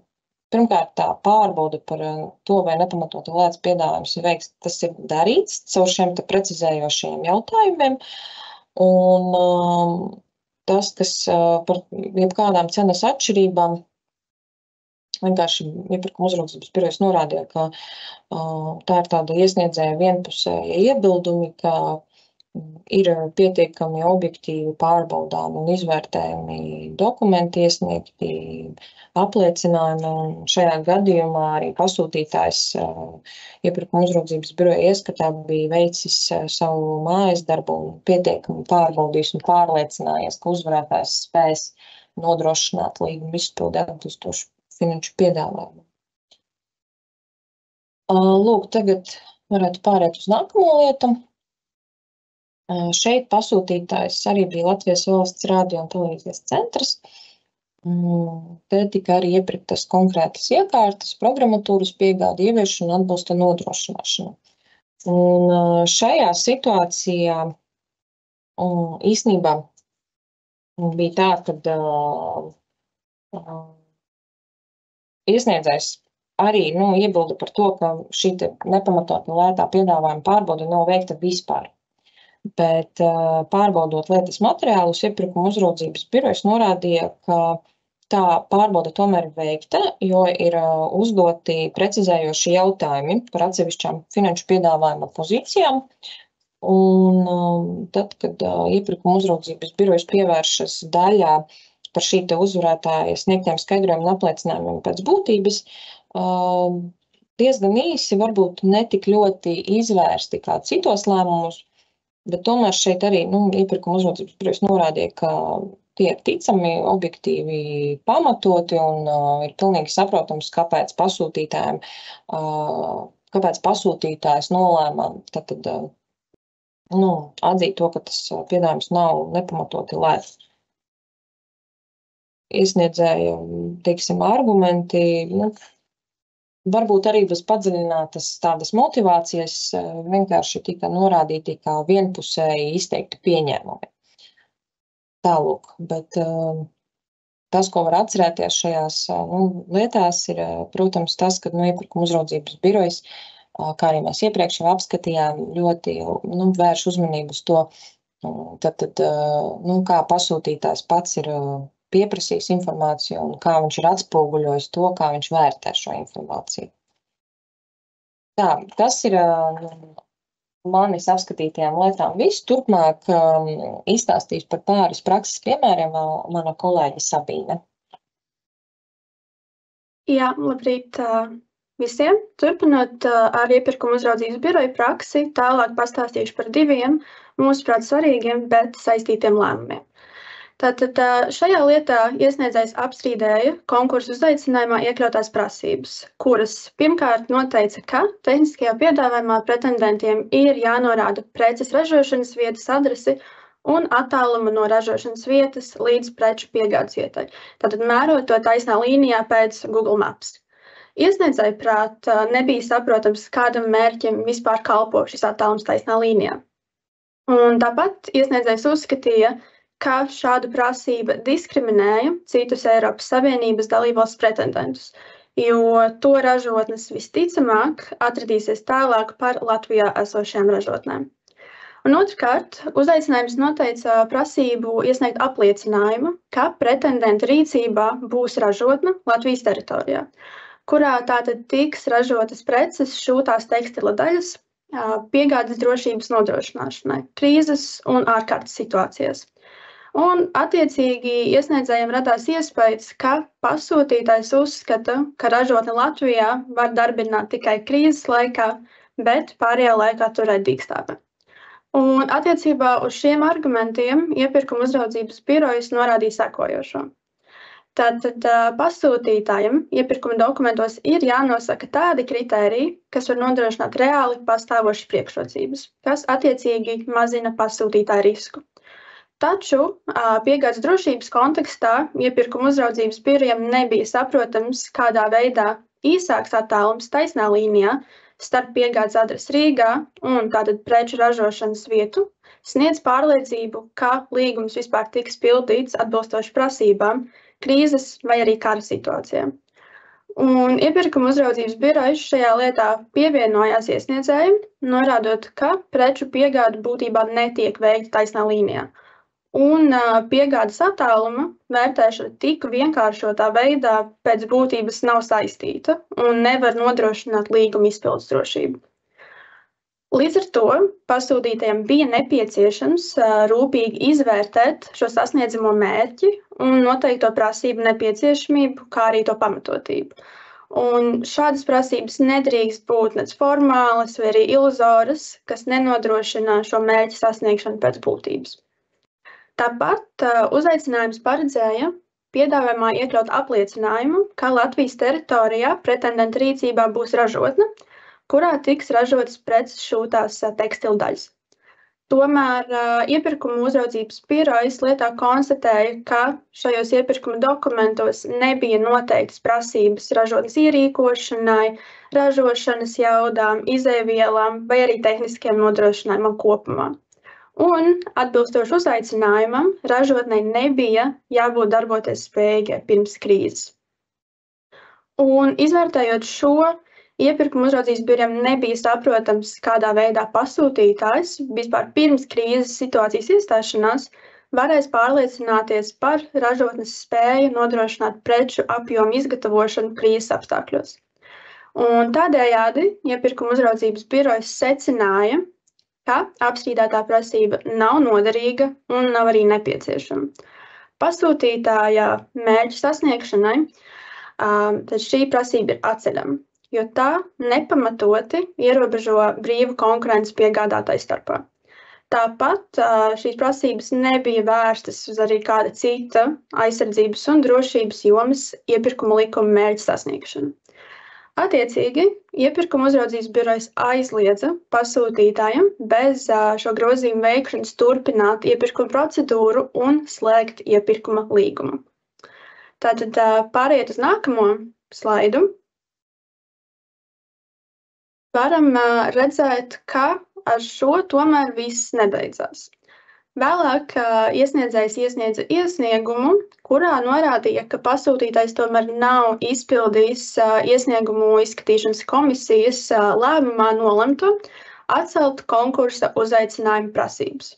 pirmkārt tā pārbaude par to, vai nepamatoti lēts piedāvājums ir veikts, tas ir darīts caur šiem te precizējošiem jautājumiem, un tas, kas par jebkādām cenas atšķirībām, vienkārši iepirkuma uzraudzības birojas norādīja, ka tā ir tāda iesniedzēja vienpusēja iebildumi, ka ir pietiekami objektīvi pārbaudāmi un izvērtējami dokumenti iesniegti, apliecinājumi, un šajā gadījumā arī pasūtītājs iepirkuma uzraudzības biroja ieskatā bija veicis savu mājas darbu un pietiekami pārbaudījis un pārliecinājies, ka uzvarētājs spēs nodrošināt līguma izpildi atbilstoši finanšu piedāvājumu. Lūk, tagad varētu pārēt uz nākamo lietu. Šeit pasūtītājs arī bija Latvijas Valsts radio un televīzijas centrs. Te tika arī iepirktas konkrētas iekārtas, programmatūras piegāde, ieviešana un atbalsta nodrošināšana. Un šajā situācijā īstenībā bija tā, ka iesniedzējs arī iebilda par to, ka šī nepamatoti lētā piedāvājuma pārbaude nav veikta vispār. Bet pārbaudot lietas materiālus, iepirkuma uzraudzības birojas norādīja, ka tā pārbaude tomēr ir veikta, jo ir uzdoti precizējoši jautājumi par atsevišķām finanšu piedāvājuma pozīcijām. Un tad, kad iepirkuma uzraudzības birojas pievēršas daļā par šī te uzvarētāja sniegtiem skaidrojumiem un apliecinājumiem pēc būtības, diezgan īsi, varbūt netik ļoti izvērsti kā citos lēmumus, bet tomēr šeit arī iepirkuma uzraudzības birojas norādīja, ka tie ir ticami, objektīvi pamatoti un ir pilnīgi saprotams, kāpēc pasūtītājs nolēma atzīt to, ka tas piedāvājums nav nepamatoti lēts. Iesniedzēja, argumenti, varbūt arī bez padziļinātas tādas motivācijas vienkārši tika norādīti kā vienpusēji izteikti pieņēmumi. Tālūk, bet tas, ko var atcerēties šajās lietās, ir, protams, tas, ka iepirkuma uzraudzības birojas, kā arī mēs iepriekš jau apskatījām, ļoti vērš uzmanību uz to, kā pasūtītājs pats ir pieprasījis informāciju un kā viņš ir atspoguļojis to, kā viņš vērtē šo informāciju. Tā, tas ir manis apskatītajām lietām viss. Turpmāk izstāstīs par pāris prakses piemēriem mana kolēģe Sabīne. Jā, labrīt visiem. Turpinot ar iepirkuma uzraudzības biroju praksi, tālāk pastāstīšu par diviem mūsuprāt svarīgiem, bet saistītiem lēmumiem. Tātad šajā lietā iesniedzējs apstrīdēja konkursu uzaicinājumā iekļautās prasības, kuras pirmkārt noteica, ka tehniskajā piedāvājumā pretendentiem ir jānorāda preces ražošanas vietas adresi un attāluma no ražošanas vietas līdz preču piegādes vietai. Tātad mērot to taisnā līnijā pēc Google Maps. Iesniedzēja prāt nebija saprotams, kādam mērķim vispār kalpo šis attālums taisnā līnijā. Un tāpat iesniedzējs uzskatīja, ka šāda prasība diskriminēja citus Eiropas Savienības dalībvalsts pretendentus, jo to ražotnes visticamāk atradīsies tālāk par Latvijā esošajām ražotnēm. Un otrkārt, uzaicinājums noteica prasību iesniegt apliecinājumu, ka pretendenta rīcībā būs ražotne Latvijas teritorijā, kurā tātad tiks ražotas preces šūtās tekstila daļas piegādes drošības nodrošināšanai, krīzes un ārkārtas situācijās. Un, attiecīgi, iesniedzējiem radās iespējas, ka pasūtītājs uzskata, ka ražotne Latvijā var darbināt tikai krīzes laikā, bet pārējā laikā turēt dīkstāvē. Un, attiecībā uz šiem argumentiem iepirkuma uzraudzības birojas norādīja sekojošo. Tātad pasūtītājiem iepirkuma dokumentos ir jānosaka tādi kritēriji, kas var nodrošināt reāli pastāvošas priekšrocības, kas attiecīgi mazina pasūtītāju risku. Taču piegādes drošības kontekstā iepirkuma uzraudzības birojam nebija saprotams, kādā veidā īsāks attālums taisnā līnijā starp piegādes adresi Rīgā un tātad preču ražošanas vietu sniedz pārliecību, ka līgums vispār tiks pildīts atbilstoši prasībām, krīzes vai arī kara situācijām. Un iepirkuma uzraudzības birojas šajā lietā pievienojās iesniedzējiem, norādot, ka preču piegāde būtībā netiek veikta taisnā līnijā. Un piegādes attāluma vērtēšana tik vienkāršotā veidā pēc būtības nav saistīta un nevar nodrošināt līguma izpildes drošību. Līdz ar to pasūtītājiem bija nepieciešams rūpīgi izvērtēt šo sasniedzamo mērķi un noteikto prasību nepieciešamību, kā arī to pamatotību. Un šādas prasības nedrīkst būt nec formālas vai arī iluzoras, kas nenodrošina šo mērķu sasniegšanu pēc būtības. Tāpat uzaicinājums paredzēja piedāvājumā iekļaut apliecinājumu, ka Latvijas teritorijā pretendenta rīcībā būs ražotne, kurā tiks ražotas preces šūtās tekstila daļas. Tomēr iepirkuma uzraudzības birojas lietā konstatēja, ka šajos iepirkuma dokumentos nebija noteiktas prasības ražotnes ierīkošanai, ražošanas jaudām, izēvielām vai arī tehniskiem nodrošinājumam kopumā. Un, atbilstoši uzaicinājumam, ražotnei nebija jābūt darboties spējīgai pirms krīzes. Un, izvērtējot šo, iepirkuma uzraudzības birojam nebija saprotams, kādā veidā pasūtītājs vispār pirms krīzes situācijas iestāšanās varēs pārliecināties par ražotnes spēju nodrošināt preču apjomu izgatavošanu krīzes apstākļos. Un tādējādi iepirkuma uzraudzības birojas secināja, ka apstrīdētā prasība nav noderīga un nav arī nepieciešama. Pasūtītāja mērķa sasniegšanai tad šī prasība ir atceļama, jo tā nepamatoti ierobežo brīvu konkurenci piegādātāju starpā. Tāpat šīs prasības nebija vērstas uz arī kāda cita aizsardzības un drošības jomas iepirkuma likuma mērķa sasniegšanu. Attiecīgi, iepirkuma uzraudzības birojas aizliedza pasūtītājiem bez šo grozījumu veikšanas turpināt iepirkuma procedūru un slēgt iepirkuma līgumu. Tātad pāriet uz nākamo slaidu. Varam redzēt, ka ar šo tomēr viss nebeidzās. Vēlāk iesniedzējs iesniedza iesniegumu, kurā norādīja, ka pasūtītājs tomēr nav izpildījis iesniegumu izskatīšanas komisijas lēmumā nolemto atcelt konkursa uzaicinājumu prasības.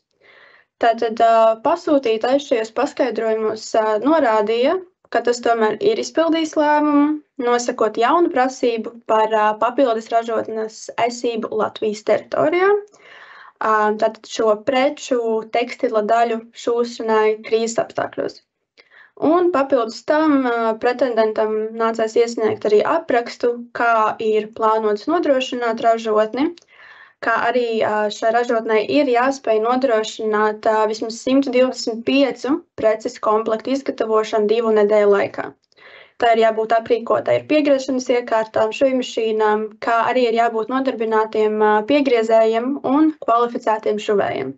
Tātad pasūtītājs šajos paskaidrojumos norādīja, ka tas tomēr ir izpildījis lēmumu, nosakot jaunu prasību par papildus ražotnes esību Latvijas teritorijā. Tātad šo preču tekstila daļu šūšanai krīzes apstākļos. Un papildus tam pretendentam nācās iesniegt arī aprakstu, kā ir plānots nodrošināt ražotni, kā arī šai ražotnei ir jāspēj nodrošināt vismaz 125 preces komplektu izgatavošanu 2 nedēļu laikā. Tā ir jābūt aprīkotai ar piegriešanas iekārtām, šuvmašīnām, kā arī ir jābūt nodarbinātiem piegriezējiem un kvalificētiem šuvējiem.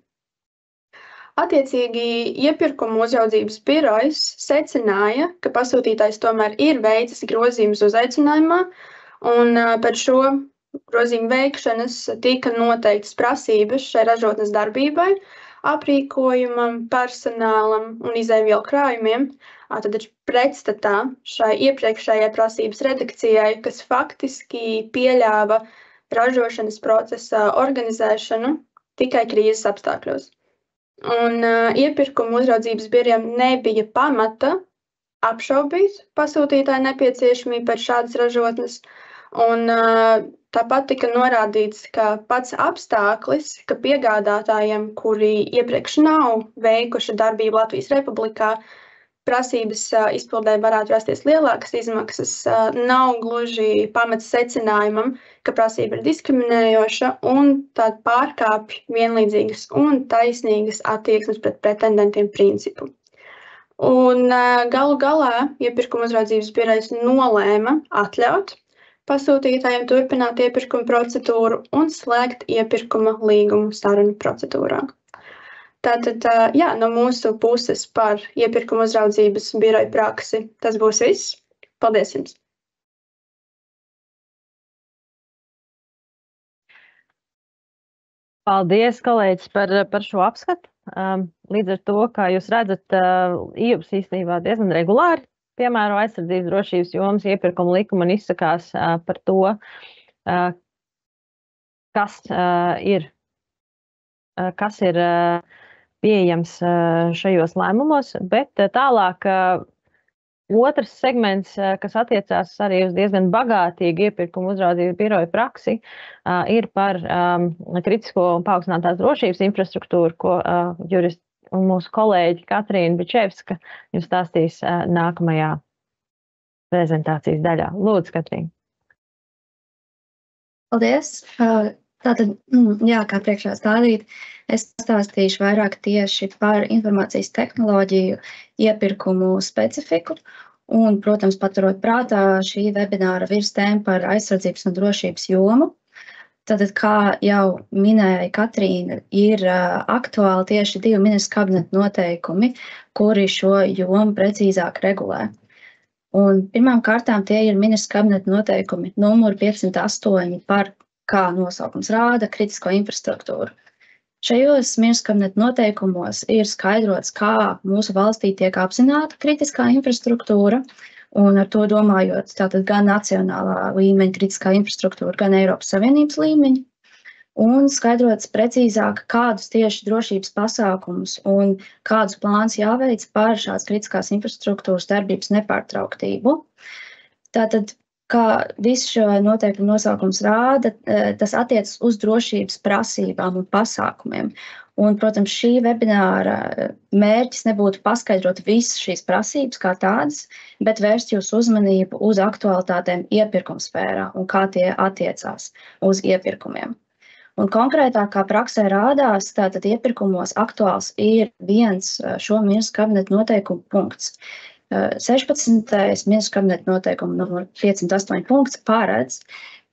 Attiecīgi, iepirkuma uzraudzības birojas secināja, ka pasūtītājs tomēr ir veicis grozījumus uzaicinājumā, un pēc šo grozījumu veikšanas tika noteiktas prasības šai ražotnes darbībai, aprīkojumam, personālam un izēvielu krājumiem, tad ir pretstatā šai iepriekšējai prasības redakcijai, kas faktiski pieļāva ražošanas procesa organizēšanu tikai krīzes apstākļos. Un iepirkuma uzraudzības birojam nebija pamata apšaubīt pasūtītāju nepieciešamību pēc šādas ražotnes. Un tāpat tika norādīts, ka pats apstākļis, ka piegādātājiem, kuri iepriekš nav veikuši darbību Latvijas Republikā, prasības izpildē varētu rasties lielākas izmaksas, nav gluži pamats secinājumam, ka prasība ir diskriminējoša un tāda pārkāpj vienlīdzīgas un taisnīgas attieksmes pret pretendentiem principu. Un galu galā iepirkuma uzraudzības birojs nolēma atļaut pasūtītājiem turpināt iepirkuma procedūru un slēgt iepirkuma līgumu sarunu procedūrā. Tātad, no mūsu puses par iepirkuma uzraudzības biroja praksi tas būs viss. Paldies jums! Paldies, kolēģis, par šo apskatu. Līdz ar to, kā jūs redzat, IUBS īstenībā diezgan regulāri piemēro aizsardzības drošības jomas iepirkuma likumu un izsakās par to, kas ir pieejams šajos lēmumos, bet tālāk otrs segments, kas attiecās arī uz diezgan bagātīgu iepirkuma uzraudzības biroja praksi, ir par kritisko un paaugstinātās drošības infrastruktūru, ko jurists un mūsu kolēģi Katrīna Bičevska jums stāstīs nākamajā prezentācijas daļā. Lūdzu, Katrīna. Paldies! Tātad, kā priekšā stādīt, es stāstīšu vairāk tieši par informācijas tehnoloģiju iepirkumu specifiku un, protams, paturot prātā šī webināra virstēma par aizsardzības un drošības jomu. Tātad, kā jau minēja Katrīna, ir aktuāli tieši 2 ministru kabineta noteikumi, kuri šo jomu precīzāk regulē. Un pirmām kārtām tie ir ministru kabineta noteikumi numuru 508 par, kā nosaukums rāda, kritisko infrastruktūru. Šajos ministru kabineta noteikumos ir skaidrots, kā mūsu valstī tiek apzināta kritiskā infrastruktūra, un ar to domājot tātad gan nacionālā līmeņa kritiskā infrastruktūra, gan Eiropas Savienības līmeņa, un skaidrots precīzāk, kādus tieši drošības pasākumus un kādus plānus jāveic par šādas kritiskās infrastruktūras darbības nepārtrauktību. Tātad, kā visu šo noteikumu nosaukums rāda, tas attiecas uz drošības prasībām un pasākumiem. Un, protams, šī webināra mērķis nebūtu paskaidrot visas šīs prasības kā tādas, bet vērst jūsu uzmanību uz aktualitātēm iepirkuma sfērā un kā tie attiecās uz iepirkumiem. Un konkrētāk, kā praksē rādās, tātad iepirkumos aktuāls ir viens šo ministru kabineta noteikumu punkts. 16. ministru kabineta noteikuma numur 508 punkts paredz,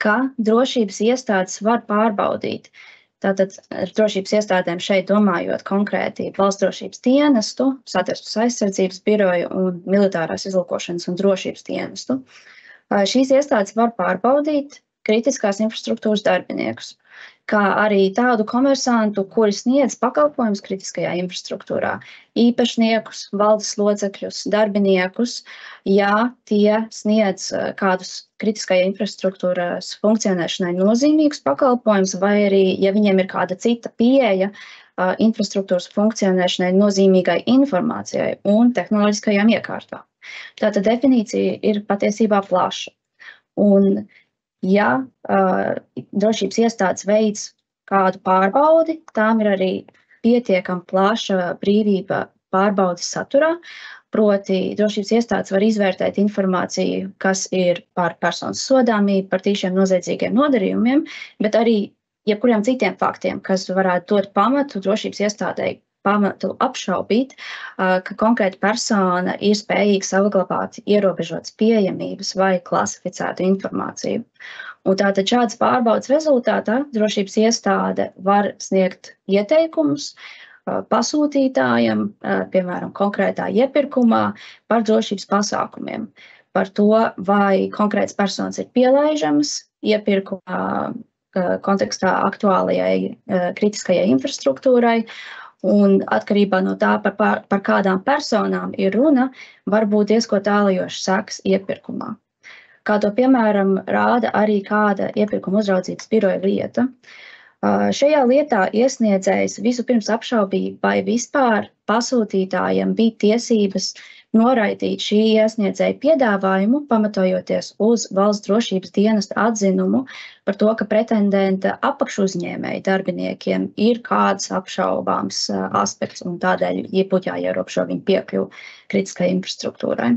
ka drošības iestādes var pārbaudīt. Tātad ar drošības iestādēm šeit domājot konkrēti valsts drošības dienestu, Satversmes aizsardzības biroju un militārās izlūkošanas un drošības dienestu. Šīs iestādes var pārbaudīt kritiskās infrastruktūras darbiniekus, kā arī tādu komersantu, kuri sniedz pakalpojumus kritiskajā infrastruktūrā, īpašniekus, valdes locekļus, darbiniekus, ja tie sniedz kādus kritiskajai infrastruktūras funkcionēšanai nozīmīgus pakalpojumus, vai arī, ja viņiem ir kāda cita pieeja infrastruktūras funkcionēšanai nozīmīgai informācijai un tehnoloģiskajām iekārtām. Tātad definīcija ir patiesībā plaša. Un ja drošības iestādes veids kādu pārbaudi, tām ir arī pietiekami plaša brīvība pārbaudes saturā, proti drošības iestādes var izvērtēt informāciju, kas ir par personas sodāmību, par tīšiem noziedzīgiem nodarījumiem, bet arī jebkuriem citiem faktiem, kas varētu dot pamatu drošības iestādei pamatu apšaubīt, ka konkrēta persona ir spējīga saglabāt ierobežotas pieejamības vai klasificētu informāciju. Un tātad šādas pārbaudas rezultātā drošības iestāde var sniegt ieteikumus pasūtītājam, piemēram, konkrētā iepirkumā par drošības pasākumiem, par to, vai konkrētas personas ir pielaižamas iepirkumā kontekstā aktuālajai kritiskajai infrastruktūrai, un atkarībā no tā, par kādām personām ir runa, var būt diezko tālajošas sekas iepirkumā. Kā to, piemēram, rāda arī kāda iepirkuma uzraudzības biroja lieta. Šajā lietā iesniedzējs vispirms apšaubīja, vai vispār pasūtītājiem bija tiesības noraidīt šī iesniedzēja piedāvājumu, pamatojoties uz Valsts drošības dienesta atzinumu par to, ka pretendenta apakšuzņēmēju darbiniekiem ir kāds apšaubāms aspekts un tādēļ būtu jāierobežo viņu piekļuvu kritiskai infrastruktūrai.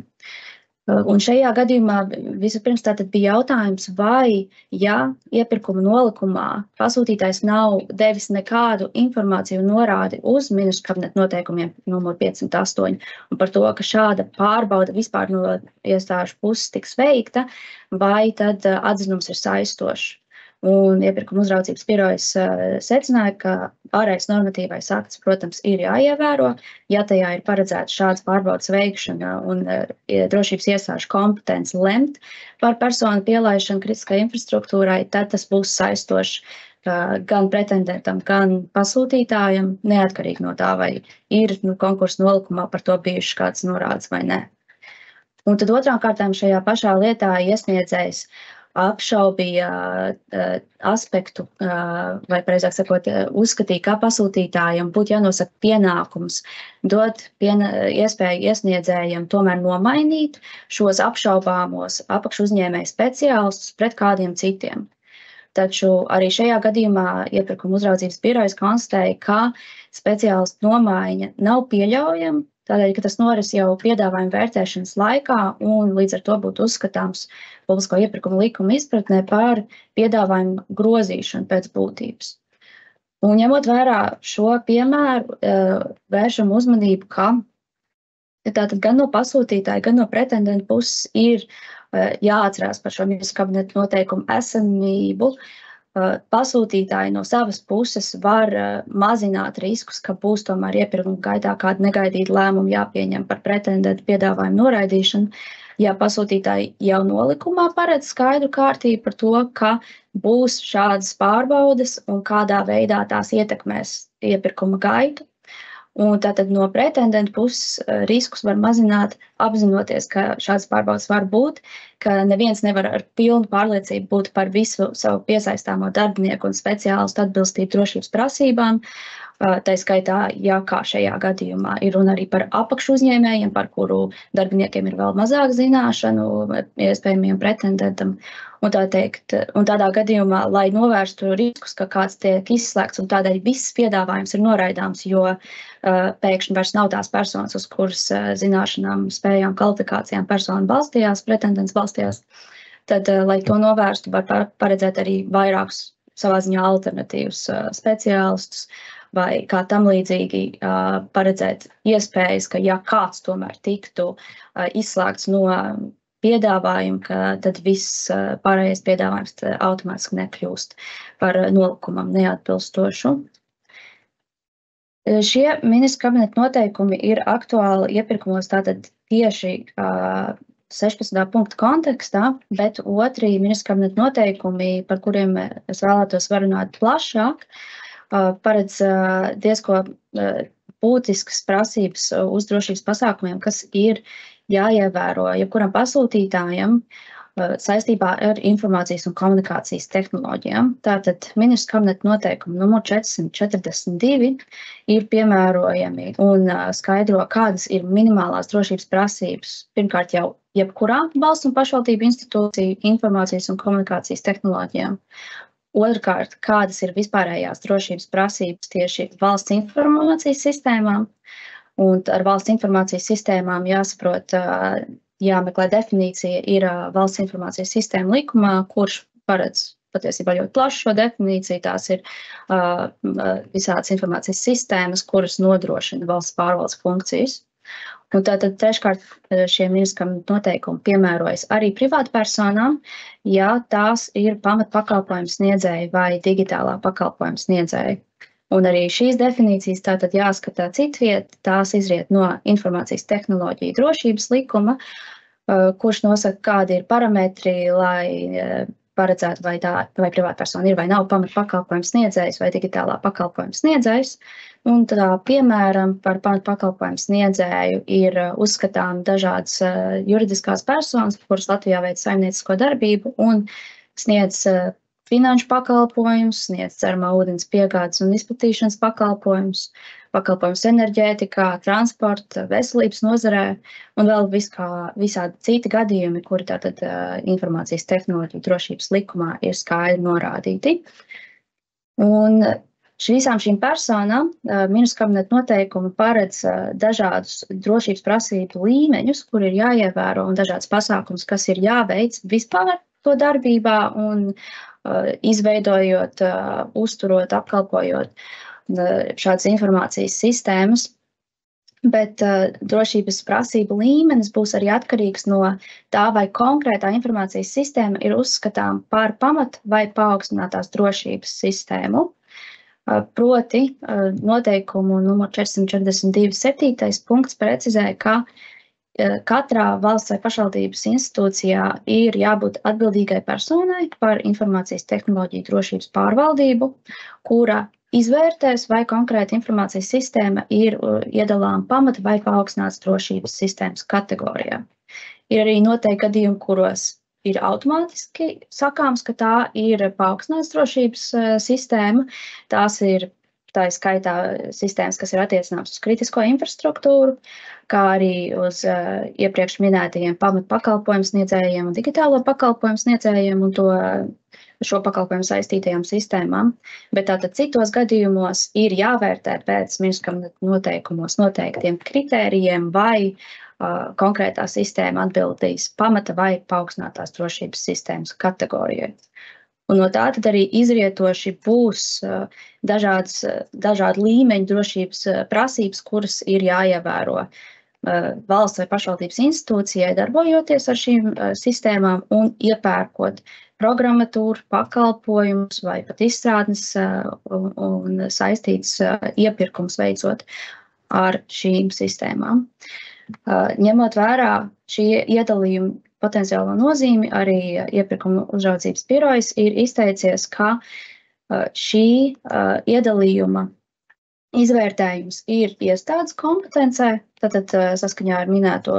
Un šajā gadījumā vispirms tātad bija jautājums, vai, ja iepirkuma nolikumā pasūtītājs nav devis nekādu informāciju un norādi uz ministru kabineta noteikumiem numur 508 un par to, ka šāda pārbauda vispār no iestāžu puses tiks veikta, vai tad atzinums ir saistošs. Un iepirkuma uzraudzības birojas secināja, ka ārējais normatīvais akts, protams, ir jāievēro, ja tajā ir paredzēta šāds pārbaudas veikšana un drošības iestāžu kompetence lemt par personu pielaišanu kritiskai infrastruktūrai, tad tas būs saistošs gan pretendentam, gan pasūtītājam, neatkarīgi no tā, vai ir konkursa nolikumā par to bijuši kāds norādes vai ne. Un tad otrām kārtām šajā pašā lietā iesniedzējs apšaubīja aspektu, vai precīzāk sakot, uzskatīja, ka pasūtītājiem būtu jānosaka pienākums dot iespēju iesniedzējiem tomēr nomainīt šos apšaubāmos apakšuzņēmēju speciālistus pret kādiem citiem. Taču arī šajā gadījumā iepirkuma uzraudzības birojas konstatēja, ka speciālistu nomaiņa nav pieļaujama, tādēļ, ka tas noris jau piedāvājuma vērtēšanas laikā un līdz ar to būtu uzskatāms publisko iepirkuma likuma izpratnē par piedāvājumu grozīšanu pēc būtības. Un ņemot vērā šo piemēru, vēršam uzmanību, ka tātad gan no pasūtītāja, gan no pretendenta puses ir jāatcerās par šo ministru kabineta noteikumu esamību. Pasūtītāji no savas puses var mazināt riskus, ka būs tomēr iepirkuma gaitā kāda negaidīta lēmuma jāpieņem par pretendentu piedāvājumu noraidīšanu. Ja pasūtītāji jau nolikumā paredz skaidru kārtību par to, ka būs šādas pārbaudes un kādā veidā tās ietekmēs iepirkuma gaitu. Un tātad no pretendenta puses riskus var mazināt, apzinoties, ka šādas pārbaudes var būt, ka neviens nevar ar pilnu pārliecību būt par visu savu piesaistāmo darbinieku un speciālistu atbilstību drošības prasībām. Tā skaitā, ja kā šajā gadījumā ir runa arī par apakšuzņēmējiem, par kuru darbiniekiem ir vēl mazāk zināšanu, iespējamiem pretendentam. Un tādā gadījumā, lai novērstu riskus, ka kāds tiek izslēgts un tādēļ viss piedāvājums ir noraidāms, jo pēkšņi vairs nav tās personas, uz kuras zināšanām, spējām, kvalifikācijām persona balstījās, pretendents balstījās, tad, lai to novērstu, var paredzēt arī vairākus savā ziņā alternatīvus speciālistus, vai kā tam līdzīgi paredzēt iespējas, ka ja kāds tomēr tiktu izslēgts no piedāvājumu, ka tad viss pārējais piedāvājums automātiski nekļūst par nolikumam neatbilstošu. Šie ministru kabineta noteikumi ir aktuāli iepirkumos tātad tieši 16. punkta kontekstā, bet otri ministru kabineta noteikumi, par kuriem es vēlētos runāt plašāk, paredz diezko būtiskas prasības uz drošības pasākumiem, kas ir jāievēro jebkuram pasūtītājam saistībā ar informācijas un komunikācijas tehnoloģijām. Tātad ministru kabineta noteikumi numur 442 ir piemērojami un skaidro, kādas ir minimālās drošības prasības. Pirmkārt jau jebkurā valsts un pašvaldību institūciju informācijas un komunikācijas tehnoloģijām. Otrkārt, kādas ir vispārējās drošības prasības tieši valsts informācijas sistēmām. Un ar valsts informācijas sistēmām jāsaprot, jāmeklē definīcija ir valsts informācijas sistēma likumā, kurš paredz patiesībā ļoti plašu šo definīciju. Tās ir visādas informācijas sistēmas, kuras nodrošina valsts pārvaldes funkcijas. Un tātad treškārt šie ministru kabineta noteikumi piemērojas arī privātpersonām, ja tās ir pamatpakalpojumu sniedzēji vai digitālā pakalpojumu sniedzēji. Un arī šīs definīcijas tātad jāskatā citviet, tās izriet no informācijas tehnoloģiju drošības likuma, kurš nosaka, kādi ir parametri, lai paredzēta, vai privātpersona ir vai nav pamatpakalpojums sniedzējs vai digitālā pakalpojums sniedzējs. Un tā, piemēram, par pamatpakalpojumu sniedzēju ir uzskatām dažādas juridiskās personas, kuras Latvijā veic saimniecisko darbību un sniedz finanšu pakalpojumus, sniedz dzeramā ūdens piegādes un izplatīšanas pakalpojumus, pakalpojumus enerģētikā, transporta, veselības nozarē un vēl visādi citi gadījumi, kuri tātad informācijas tehnoloģiju drošības likumā ir skaidri norādīti. Un visām šīm personām ministru kabineta noteikumi paredz dažādus drošības prasību līmeņus, kur ir jāievēro un dažādas pasākums, kas ir jāveic vispār to darbībā un izveidojot, uzturot, apkalpojot šādas informācijas sistēmas. Bet drošības prasību līmenis būs arī atkarīgs no tā, vai konkrētā informācijas sistēma ir uzskatām par pamat vai paaugstinātās drošības sistēmu. Proti, noteikumu numur 442.7. punkts precizē, ka katrā valsts vai pašvaldības institūcijā ir jābūt atbildīgai personai par informācijas tehnoloģiju drošības pārvaldību, kura izvērtēs, vai konkrēta informācijas sistēma ir iedalām pamata vai paaugstināts drošības sistēmas kategorijā. Ir arī noteikti gadījumi, kuros ir automātiski sakāms, ka tā ir paaugstināts drošības sistēma. Tās ir tā skaitā sistēmas, kas ir attiecināmas uz kritisko infrastruktūru, kā arī uz iepriekš minētajiem pamatpakalpojumu sniedzējiem un digitālo pakalpojumu sniedzējiem un šo pakalpojumu saistītajām sistēmām. Bet tātad citos gadījumos ir jāvērtē pēc ministru kabineta noteikumos noteiktiem kritērijiem, vai konkrētā sistēma atbildīs pamata vai paaugstinātās drošības sistēmas kategorijai. Un no tā tad arī izrietoši būs dažādi līmeņi drošības prasības, kuras ir jāievēro valsts vai pašvaldības institūcijai, darbojoties ar šīm sistēmām un iepērkot programmatūru, pakalpojumus vai pat izstrādnes un saistītas iepirkums veicot ar šīm sistēmām. Ņemot vērā šī iedalījuma potenciālo nozīmi, arī iepirkuma uzraudzības birojas ir izteicies, ka šī iedalījuma izvērtējums ir iestādes kompetencē, tātad saskaņā ar minēto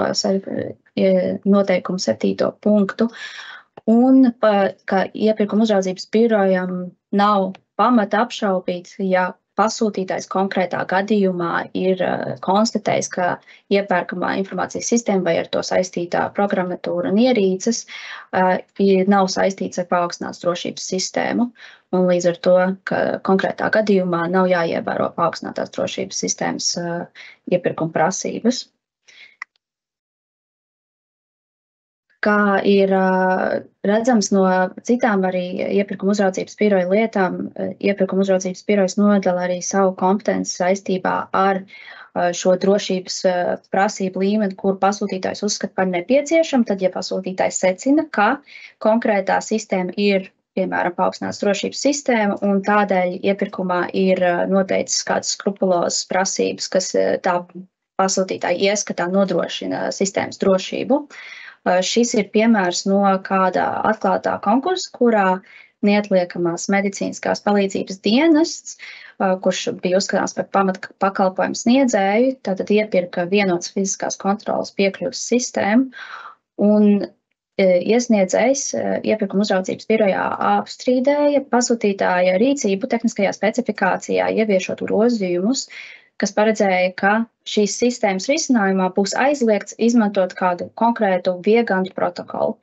noteikumu 7. punktu, un ka iepirkuma uzraudzības birojam nav pamata apšaubīt, ja pasūtītājs konkrētā gadījumā ir konstatējis, ka iepērkamā informācijas sistēma vai ar to saistītā programmatūra un ierīces nav saistīts ar paaugstināts drošības sistēmu, un līdz ar to, ka konkrētā gadījumā nav jāievēro paaugstinātās drošības sistēmas iepirkuma prasības. Kā ir redzams no citām arī iepirkuma uzraudzības biroja lietām, iepirkuma uzraudzības birojas nodala arī savu kompetenci saistībā ar šo drošības prasību līmeni, kur pasūtītājs uzskata par nepieciešamu, tad, ja pasūtītājs secina, ka konkrētā sistēma ir, piemēram, paaugstināts drošības sistēma, un tādēļ iepirkumā ir noteicis kādas skrupulozas prasības, kas tā pasūtītāja ieskatā nodrošina sistēmas drošību. Šis ir piemērs no kāda atklātā konkursa, kurā neatliekamās medicīniskās palīdzības dienests, kurš bija uzskatāms par pamatpakalpojumu sniedzēju, tātad iepirka vienotas fiziskās kontrolas piekļuves sistēmu, un iesniedzējs iepirkuma uzraudzības birojā apstrīdēja pasūtītāja rīcību tehniskajā specifikācijā, ieviešot grozījumus, kas paredzēja, ka šīs sistēmas risinājumā būs aizliegts izmantot kādu konkrētu viegantu protokolu.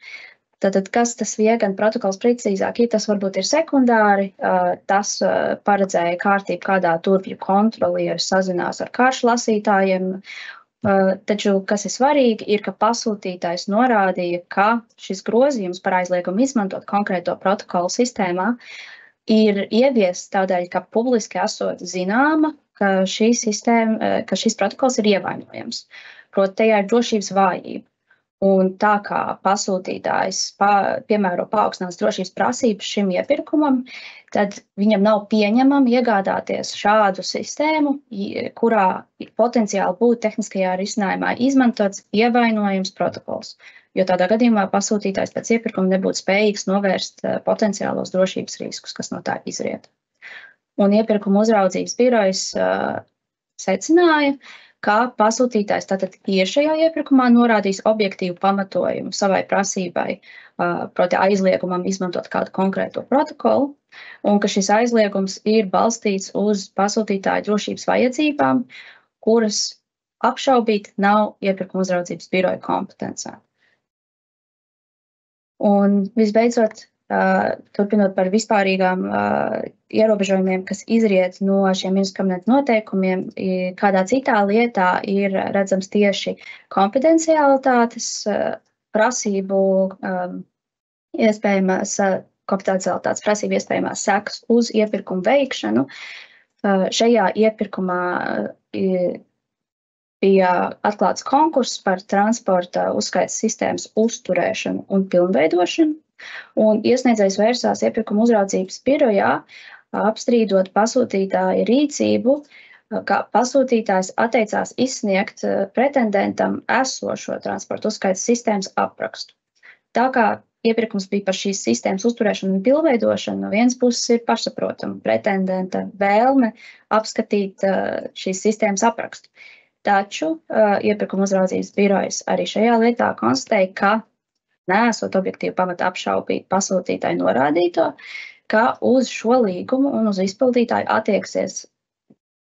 Tātad, kas tas viegantu protokols precīzāk ir, tas varbūt ir sekundāri. Tas paredzēja kārtību, kādā turpju kontrolieris sazinās ar karšlasītājiem. Taču, kas ir svarīgi, ir, ka pasūtītājs norādīja, ka šis grozījums par aizliegumu izmantot konkrēto protokolu sistēmā ir ieviests tādēļ, ka publiski esot zināma, ka šis protokols ir ievainojams. Proti, tajā ir drošības vājība. Un tā kā pasūtītājs piemēro paaugstinātas drošības prasības šim iepirkumam, tad viņam nav pieņemami iegādāties šādu sistēmu, kurā potenciāli būtu tehniskajā risinājumā izmantots ievainojams protokols. jo tādā gadījumā pasūtītājs pēc iepirkuma nebūtu spējīgs novērst potenciālos drošības riskus, kas no tā izriet. Un iepirkuma uzraudzības birojas secināja, ka pasūtītājs tātad šajā iepirkumā norādīs objektīvu pamatojumu savai prasībai, proti aizliegumam izmantot kādu konkrēto protokolu, un ka šis aizliegums ir balstīts uz pasūtītāju drošības vajadzībām, kuras apšaubīt nav iepirkuma uzraudzības biroja kompetencē. Un visbeidzot, turpinot par vispārīgām ierobežojumiem, kas izriet no šiem ministru kabineta noteikumiem, kādā citā lietā ir redzams tieši konfidencialitātes prasību iespējamās sekas uz iepirkumu veikšanu. Šajā iepirkumā bija atklāts konkurss par transporta uzskaites sistēmas uzturēšanu un pilnveidošanu, un iesniedzējs vērsās iepirkuma uzraudzības birojā, apstrīdot pasūtītāja rīcību, ka pasūtītājs atteicās izsniegt pretendentam esošo transporta uzskaites sistēmas aprakstu. Tā kā iepirkums bija par šīs sistēmas uzturēšanu un pilnveidošanu, no vienas puses ir pašsaprotama pretendenta vēlme apskatīt šīs sistēmas aprakstu. Taču iepirkuma uzraudzības birojas arī šajā lietā konstatēja, ka neesot objektīvi pamata apšaubīt pasūtītāju norādīto, ka uz šo līgumu un uz izpildītāju attieksies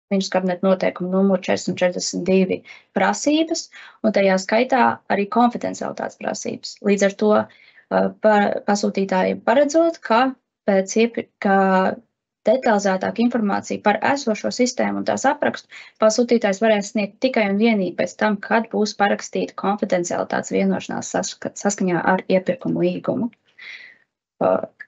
ministru kabineta noteikumu numuru 442 prasības, un tajā skaitā arī konfidencialitātes prasības. Līdz ar to pasūtītāji paredzot, ka detalizētāka informācija par esošo sistēmu un tās aprakstu pasūtītājs varēs sniegt tikai un vienīgi pēc tam, kad būs parakstīta konfidencialitātes vienošanās saskaņā ar iepirkumu līgumu.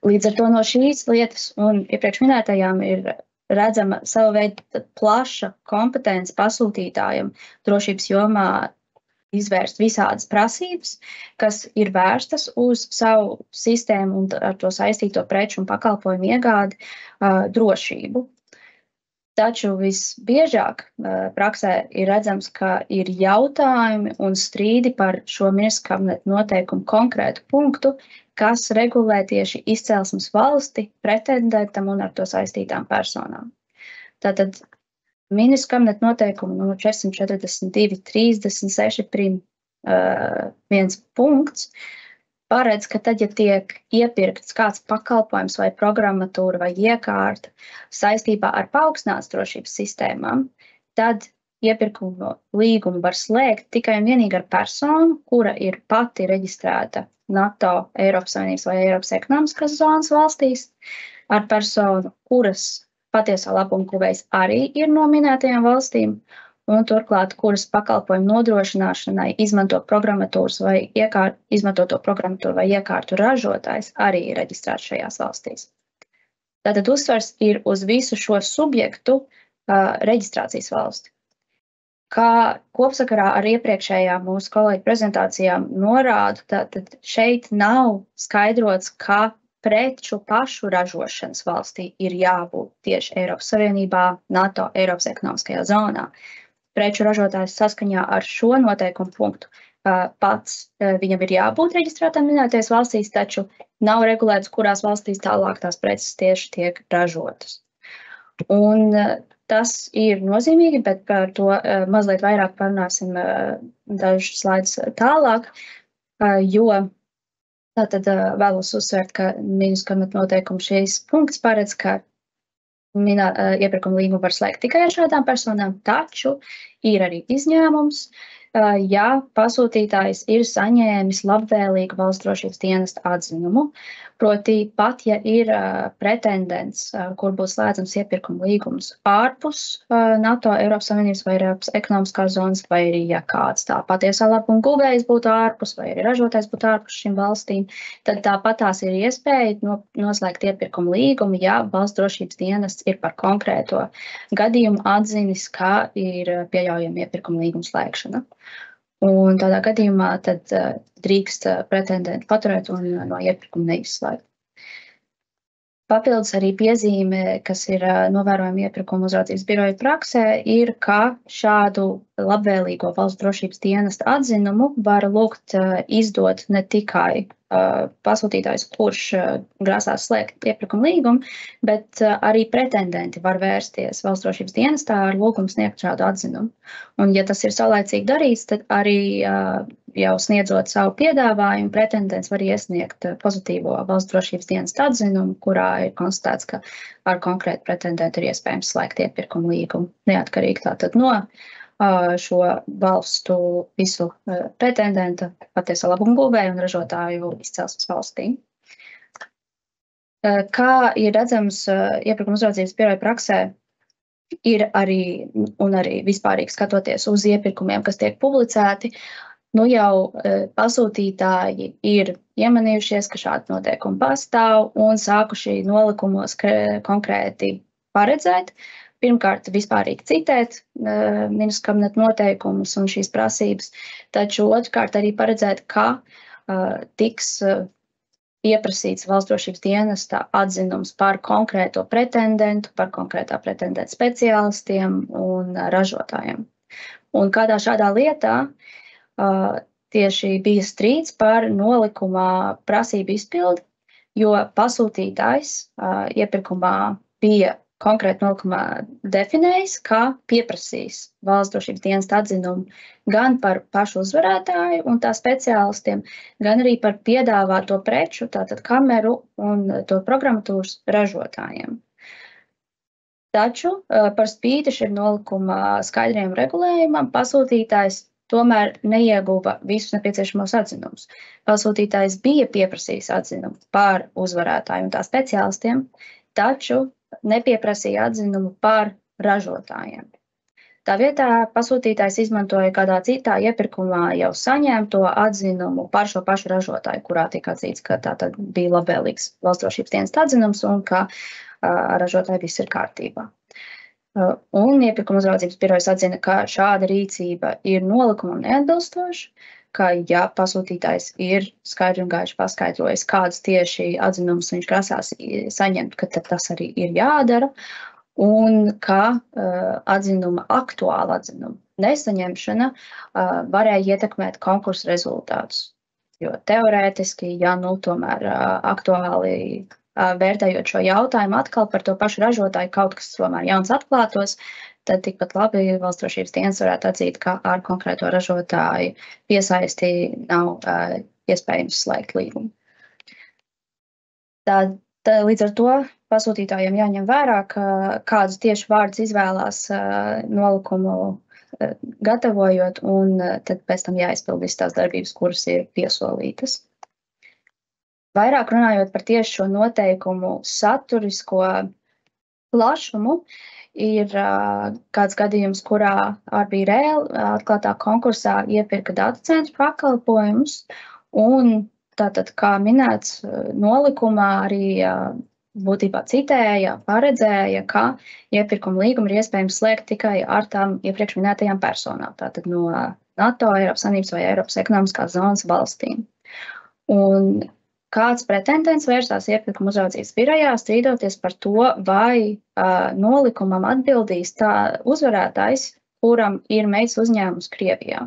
Līdz ar to no šīs lietas un iepriekš minētajām ir redzama sava veida plaša kompetence pasūtītājam drošības jomā izvērst visādas prasības, kas ir vērstas uz savu sistēmu un ar to saistīto preču un pakalpojumu iegādi drošību. Taču visbiežāk praksē ir redzams, ka ir jautājumi un strīdi par šo ministru kabineta noteikumu konkrētu punktu, kas regulē tieši izcelsmes valsti, pretendentam un ar to saistītām personām. Tātad ministru kabineta noteikumu numur 442, 36 prim 1 punkts paredz, ka tad, ja tiek iepirkts kāds pakalpojums vai programmatūra vai iekārta saistībā ar paaugstinātas drošības sistēmām, tad iepirkuma līgumu var slēgt tikai un vienīgi ar personu, kura ir pati reģistrēta NATO, Eiropas Savienības vai Eiropas ekonomiskās zonas valstīs, ar personu, kuras patiesā labuma guvējs arī ir no minētajām valstīm, un turklāt, kuras pakalpojumu nodrošināšanai izmanto programmatūras vai iekārtu ražotājs arī ir reģistrēts šajās valstīs. Tātad uzsvars ir uz visu šo subjektu reģistrācijas valsti. Kā kopsakarā ar iepriekšējām mūsu kolēģu prezentācijām norādu, tātad šeit nav skaidrots, ka preču pašu ražošanas valstī ir jābūt tieši Eiropas Savienībā, NATO, Eiropas ekonomiskajā zonā. Preču ražotājs saskaņā ar šo noteikumu punktu pats viņam ir jābūt reģistrētam minētajās valstīs, taču nav regulēts, kurās valstīs tālāk tās preces tieši tiek ražotas. Un tas ir nozīmīgi, bet par to mazliet vairāk parunāsim dažus slaidus tālāk, jo tātad vēlos uzsvērt, ka ministru kabineta noteikumu šīs punkts paredz, ka iepirkuma līgumu var slēgt tikai ar šādām personām, taču ir arī izņēmums, ja pasūtītājs ir saņēmis labvēlīgu valsts drošības dienesta atzinumu, proti pat, ja ir pretendents, kur būs slēdzams iepirkuma līgums ārpus NATO, Eiropas Savienības vai Eiropas ekonomiskās zonas, vai arī, ja kāds tā patiesā labuma guvējs būtu ārpus, vai arī ražotājs būtu ārpus šīm valstīm, tad tāpat tās ir iespēja noslēgt iepirkuma līgumu, ja valsts drošības dienests ir par konkrēto gadījumu atzinis, kā ir pieļaujama iepirkuma līguma slēgšana. Un tādā gadījumā tad drīkst pretendenti paturēt un no iepirkuma neizslēgt. Papildus arī piezīme, kas ir novērojama iepirkuma uzraudzības biroja praksē, ir, ka šādu labvēlīgo valsts drošības dienesta atzinumu var lūgt izdot ne tikai pasūtītājs, kurš grasās slēgt iepirkuma līgumu, bet arī pretendenti var vērsties valsts drošības dienestā ar lūgumu sniegt šādu atzinumu. Un, ja tas ir saulaicīgi darīts, tad arī jau sniedzot savu piedāvājumu, pretendents var iesniegt pozitīvo valsts drošības dienesta atzinumu, kurā ir konstatēts, ka ar konkrētu pretendentu ir iespējams slēgt iepirkuma līgumu, neatkarīgi tātad no šo valstu visu pretendenta, patiesā labuma guvēju un ražotāju izcelsmes valstīm. Kā ir redzams iepirkuma uzraudzības biroja praksē, ir arī vispārīgi skatoties uz iepirkumiem, kas tiek publicēti, jau pasūtītāji ir iemanījušies, ka šādi noteikumi pastāv un sākuši nolikumos konkrēti paredzēt. Pirmkārt, vispārīgi citēt ministrs kabineta noteikumus un šīs prasības, taču otrkārt arī paredzēt, ka tiks pieprasīts valsts drošības dienesta atzinums par konkrēto pretendentu, par konkrētā pretendenta speciālistiem un ražotājiem. Un kādā šādā lietā tieši bija strīds par nolikumā prasību izpildi, jo pasūtītājs iepirkumā bija konkrēti nolikumā definējis, ka pieprasīs valsts drošības dienesta atzinumu gan par pašu uzvarētāju un tā speciālistiem, gan arī par piedāvāto preču, tātad kameru un to programmatūras ražotājiem. Taču par spīti šim nolikuma skaidriem regulējumam pasūtītājs tomēr neieguva visus nepieciešamos atzinumus. Pasūtītājs bija pieprasījis atzinumu par uzvarētāju un tā speciālistiem, taču nepieprasīja atzinumu par ražotājiem. Tā vietā pasūtītājs izmantoja kādā citā iepirkumā jau saņemto atzinumu par šo pašu ražotāju, kurā tika atzīts, ka tātad bija labvēlīgs valsts drošības dienesta atzinums un ka ražotāji viss ir kārtībā. Un iepirkuma uzraudzības birojas atzina, ka šāda rīcība ir nolikumam neatbilstoša, ka ja pasūtītājs ir skaidri un gaiši paskaidrojis, kādus tieši atzinumus viņš grasās saņemt, ka tas arī ir jādara, un ka aktuāla atzinuma nesaņemšana varēja ietekmēt konkursu rezultātus. Jo teorētiski, ja tomēr aktuāli vērtējot šo jautājumu atkal par to pašu ražotāju kaut kas tomēr jauns atklātos, tad tikpat labi valsts drošības dienas varētu atzīt, ka ar konkrēto ražotāju piesaisti nav iespējams slēgt līgumu. Līdz ar to pasūtītājiem jāņem vērā, kādus tieši vārdus izvēlās nolikumu gatavojot, un tad pēc tam jāizpild visas tās darbības, kuras ir piesolītas. Vairāk runājot par tieši šo noteikumu saturisko plašumu, ir kāds gadījums, kurā RBRail atklātā konkursā iepirka datacentru pakalpojumus, un tātad, kā minēts, nolikumā arī būtībā citēja, paredzēja, ka iepirkuma līgumu ir iespējams slēgt tikai ar tām iepriekš minētajām personām, tātad no NATO, Eiropas Savienības vai Eiropas ekonomiskās zonas valstīm. Un kāds pretendents vērsās iepirkuma uzraudzības birojā, strīdoties par to, vai nolikumam atbildīs tā uzvarētājs, kuram ir meitas uzņēmums Krievijā.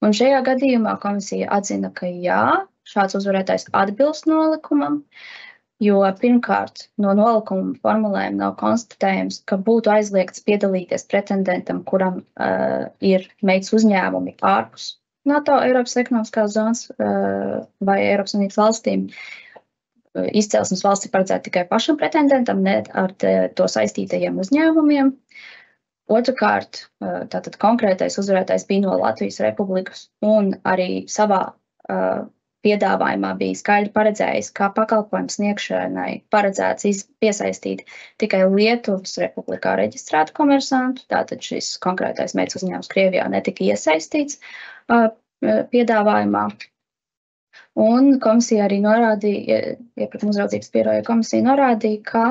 Un šajā gadījumā komisija atzina, ka jā, šāds uzvarētājs atbilst nolikumam, jo pirmkārt no nolikuma formulējuma nav konstatējums, ka būtu aizliegts piedalīties pretendentam, kuram ir meitas uzņēmumi ārpus NATO, Eiropas ekonomiskās zonas vai Eiropas Savienības valstīm. Izcelsmes valsts ir paredzēta tikai pašam pretendentam, ne ar to saistītajiem uzņēmumiem. Otrakārt, tātad konkrētais uzvarētājs bija no Latvijas Republikas un arī savā piedāvājumā bija skaidri paredzējis, ka pakalpojums sniegšanai paredzēts piesaistīt tikai Lietuvas Republikā reģistrētu komersantu, tātad šis konkrētais meitas uzņēmums Krievijā netika iesaistīts piedāvājumā. Un komisija arī norādīja, iepirkuma uzraudzības biroja komisija norādīja, ka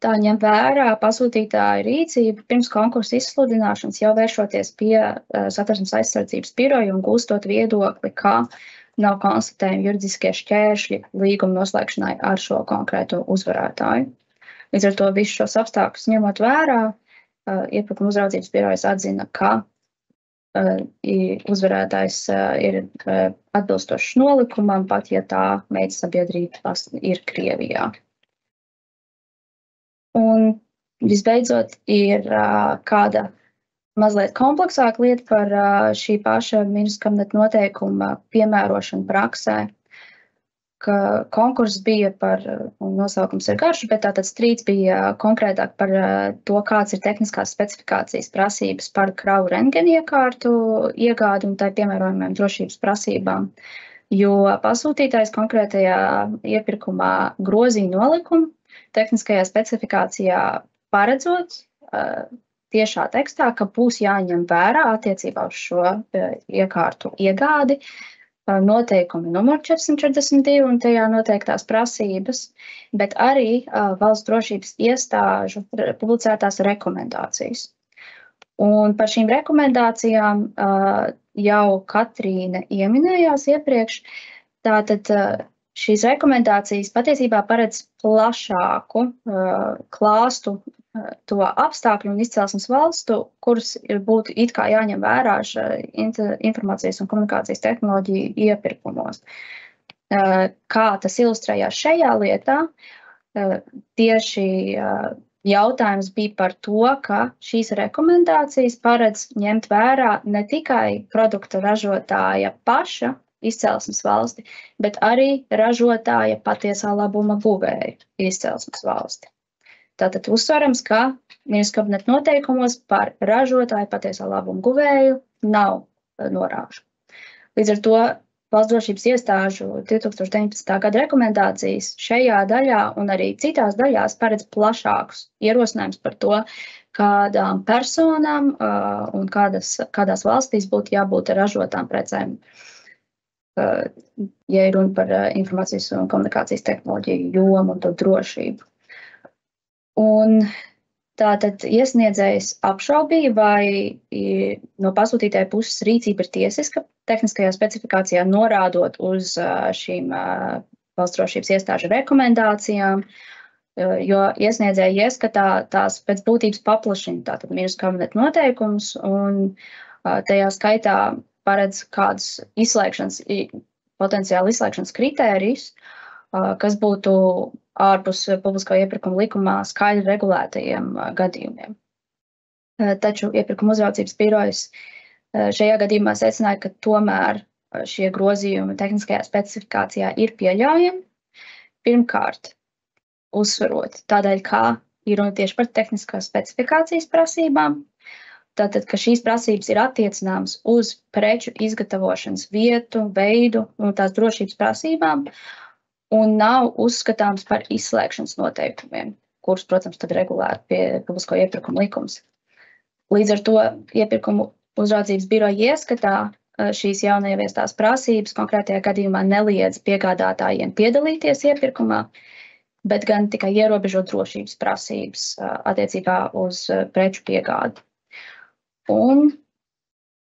tā ņem vērā pasūtītāja rīcību pirms konkursa izsludināšanas, jau vēršoties pie Satversmes aizsardzības biroja un gūstot viedokli, ka nav konstatējumi juridiskie šķēršļi līguma noslēgšanai ar šo konkrēto uzvarētāju. Līdz ar to visus šos apstākļus ņemot vērā, Iepirkuma uzraudzības birojas atzina, ka uzvarētājs ir atbilstošs nolikumam, pat ja tā meitas sabiedrība ir Krievijā. Un visbeidzot ir kāda mazliet kompleksāka lieta par šī paša ministra kabineta noteikuma piemērošanu praksē, ka konkurss bija par, un nosaukums ir garš, bet tātad strīds bija konkrētāk par to, kāds ir tehniskās specifikācijas prasības par kravu rentgena iekārtu iegādi un tai piemērojumiem drošības prasībām, jo pasūtītājs konkrētajā iepirkumā grozīja nolikumu tehniskajā specifikācijā paredzot tiešā tekstā, ka būs jāņem vērā attiecībā uz šo iekārtu iegādi noteikumi numur 442 un tajā noteiktās prasības, bet arī valsts drošības iestāžu publicētās rekomendācijas. Un par šīm rekomendācijām jau Katrīne ieminējās iepriekš. Tātad šīs rekomendācijas patiesībā paredz plašāku klāstu to apstākļu un izcelsmes valstu, kuras būtu it kā jāņem vērā informācijas un komunikācijas tehnoloģiju iepirkumos. Kā tas ilustrējās šajā lietā, tieši jautājums bija par to, ka šīs rekomendācijas paredz ņemt vērā ne tikai produkta ražotāja paša izcelsmes valsti, bet arī ražotāja patiesā labuma guvēja izcelsmes valsti. Tātad uzsverams, ka ministra kabineta noteikumos par ražotāju patiesā labuma guvēju nav norāžu. Līdz ar to valsts drošības iestāžu 2019. gada rekomendācijas šajā daļā un arī citās daļās paredz plašākus ierosinājumus par to, kādām personām un kādās valstīs būtu jābūt ražotām precēm, ja ir runa par informācijas un komunikācijas tehnoloģiju jomu un to drošību. Un tātad iesniedzējs apšaubīja, vai no pasūtītāja puses rīcība ir tiesiska tehniskajā specifikācijā norādot uz šīm valsts drošības iestāžu rekomendācijām, jo iesniedzēji ieskatā tās pēc būtības paplašina tātad ministra kabineta noteikumus un tajā skaitā paredz kādus potenciāli izslēgšanas kritērijus, kas būtu ārpus publisko iepirkumu likumā skaidri regulētajiem gadījumiem. Taču iepirkuma uzraudzības birojas šajā gadījumā secināja, ka tomēr šie grozījumi tehniskajā specifikācijā ir pieļaujami. Pirmkārt, uzsverot tādēļ, kā ir runa tieši par tehniskās specifikācijas prasībām, tātad, ka šīs prasības ir attiecināmas uz preču izgatavošanas vietu, veidu un tās drošības prasībām, un nav uzskatāms par izslēgšanas noteikumiem, kurus, protams, tad regulētu pie publisko iepirkumu likums. Līdz ar to iepirkumu uzraudzības biroja ieskatā šīs jaunieviestās prasības konkrētajā gadījumā neliedz piegādātājiem piedalīties iepirkumā, bet gan tikai ierobežo drošības prasības attiecībā uz preču piegādi. Un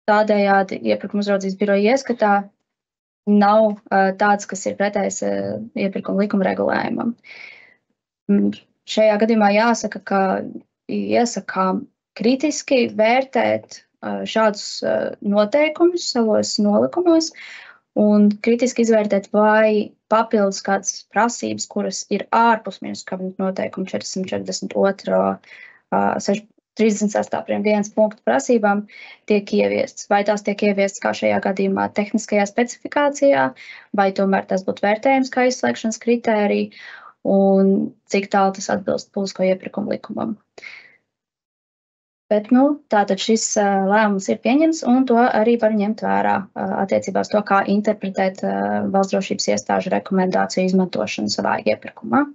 tādējādi iepirkuma uzraudzības biroja ieskatā nav tāds, kas ir pretējs iepirkuma likuma regulējumam. Šajā gadījumā jāsaka, ka iesakām kritiski vērtēt šādus noteikumus savos nolikumos un kritiski izvērtēt, vai papildus kādas prasības, kuras ir ārpus ministra kabineta noteikuma 442. 36. punktu prasībām tiek ieviestas. Vai tās tiek ieviestas kā šajā gadījumā tehniskajā specifikācijā, vai tomēr tas būtu vērtējums kā izslēgšanas kritērija, un cik tālu tas atbilst publisko iepirkumu likumam. Bet, tātad šis lēmums ir pieņems, un to arī var ņemt vērā attiecībā uz to, kā interpretēt valsts drošības iestāžu rekomendāciju izmantošanu savā iepirkumā.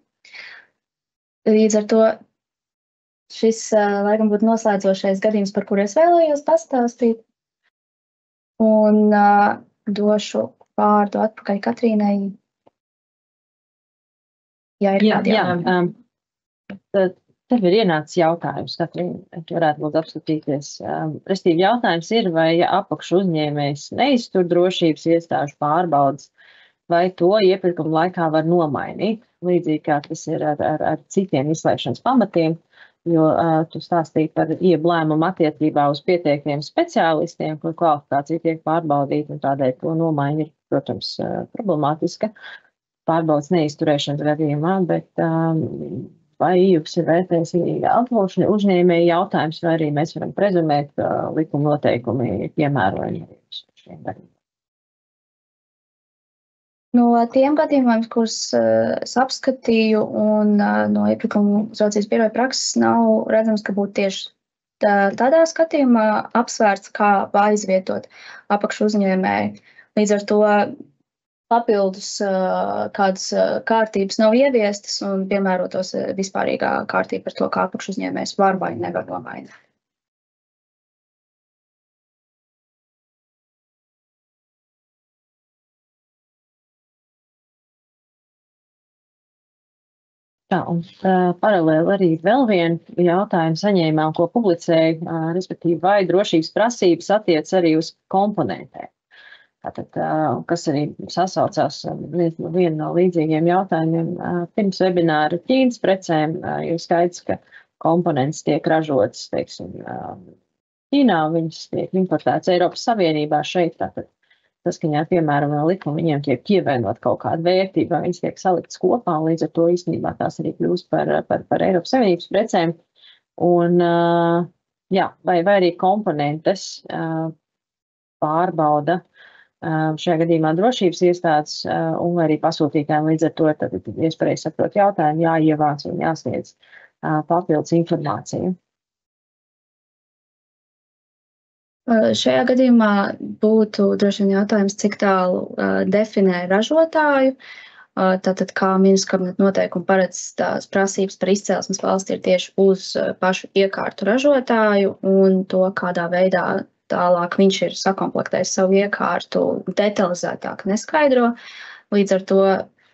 Līdz ar to šis, laikam, būtu noslēdzošais gadījums, par kuru es vēlējos pastāstīt. Un došu vārdu atpakaļ Katrīnai. Ja ir kādi jautājumi. Tev ir ienācis jautājums, Katrīna, tu varētu lūdzu apskatīties. Restīvi jautājums ir, vai apakšu uzņēmējs neiztur drošības iestāžu pārbaudas, vai to iepirkuma laikā var nomainīt, līdzīgi kā tas ir ar citiem izslēgšanas pamatiem, jo tu stāstīji par lēmumu attiecībā uz pieteiktiem speciālistiem, kur kvalifikācija tiek pārbaudīta, un tādēļ to nomaiņa ir, protams, problemātiska pārbaudas neizturēšanas gadījumā, bet vai jums ir vērtējis atklāšana uzņēmēju jautājums, vai arī mēs varam prezumēt, ka likuma noteikumi piemērojami uz šiem gadījumiem? No tiem gadījumiem, kurus es apskatīju, un no iepirkuma uzraudzības biroja prakses nav redzams, ka būtu tieši tādā skatījumā apsvērts, kā aizvietot apakšu uzņēmēju. Līdz ar to papildus kādas kārtības nav ieviestas un piemērotos vispārīgā kārtība par to, kā apakšu uzņēmējs var vai nevar nomainīt. Tā, un paralēli arī vēl vienu jautājumu saņēmām, ko publicēja, respektīvi, vai drošības prasības attiec arī uz komponentēm. Tātad, kas arī sasaucās vienu no līdzīgiem jautājumiem pirms webināra Ķīnas precēm, jo skaidrs, ka komponents tiek ražots, teiksim, Ķīnā, viņas tiek importēts Eiropas Savienībā šeit, tātad saskaņā ar piemēram likumu viņiem tiek pievienot kaut kāda vērtība, viņas tiek saliktas kopā, un līdz ar to īstenībā tās arī kļūst par Eiropas Savienības precēm. Un, jā, vai arī komponentes pārbauda šajā gadījumā drošības iestādes un arī pasūtītājiem, līdz ar to tad, es pareizi saprotu jautājumu, jāievāc un jāsniedz papildus informāciju. Šajā gadījumā būtu droši vien jautājums, cik tālu definē ražotāju. Tātad, kā ministru kabineta noteikumi paredz, tās prasības par izcelsmes valsti ir tieši uz pašu iekārtu ražotāju un to, kādā veidā tālāk viņš ir sakomplektējis savu iekārtu detalizētāk neskaidro. Līdz ar to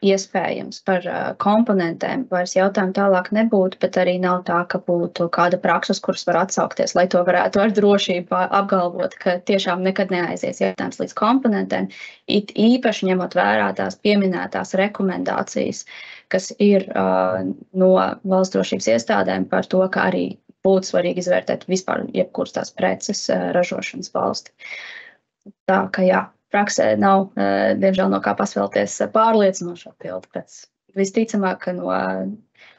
iespējams par komponentēm vairs jautājumu tālāk nebūtu, bet arī nav tā, ka būtu kāda prakses, kuras var atsaukties, lai to varētu ar drošību apgalvot, ka tiešām nekad neaizies jautājums līdz komponentēm, it īpaši ņemot vērā tās pieminētās rekomendācijas, kas ir no valsts drošības iestādēm par to, ka arī būtu svarīgi izvērtēt vispār jebkuras tās preces ražošanas valsti. Tā ka jā, praksē nav, diemžēl, no kā pasvēlties pārliecinošu atbildi, bet visticamāk, ka no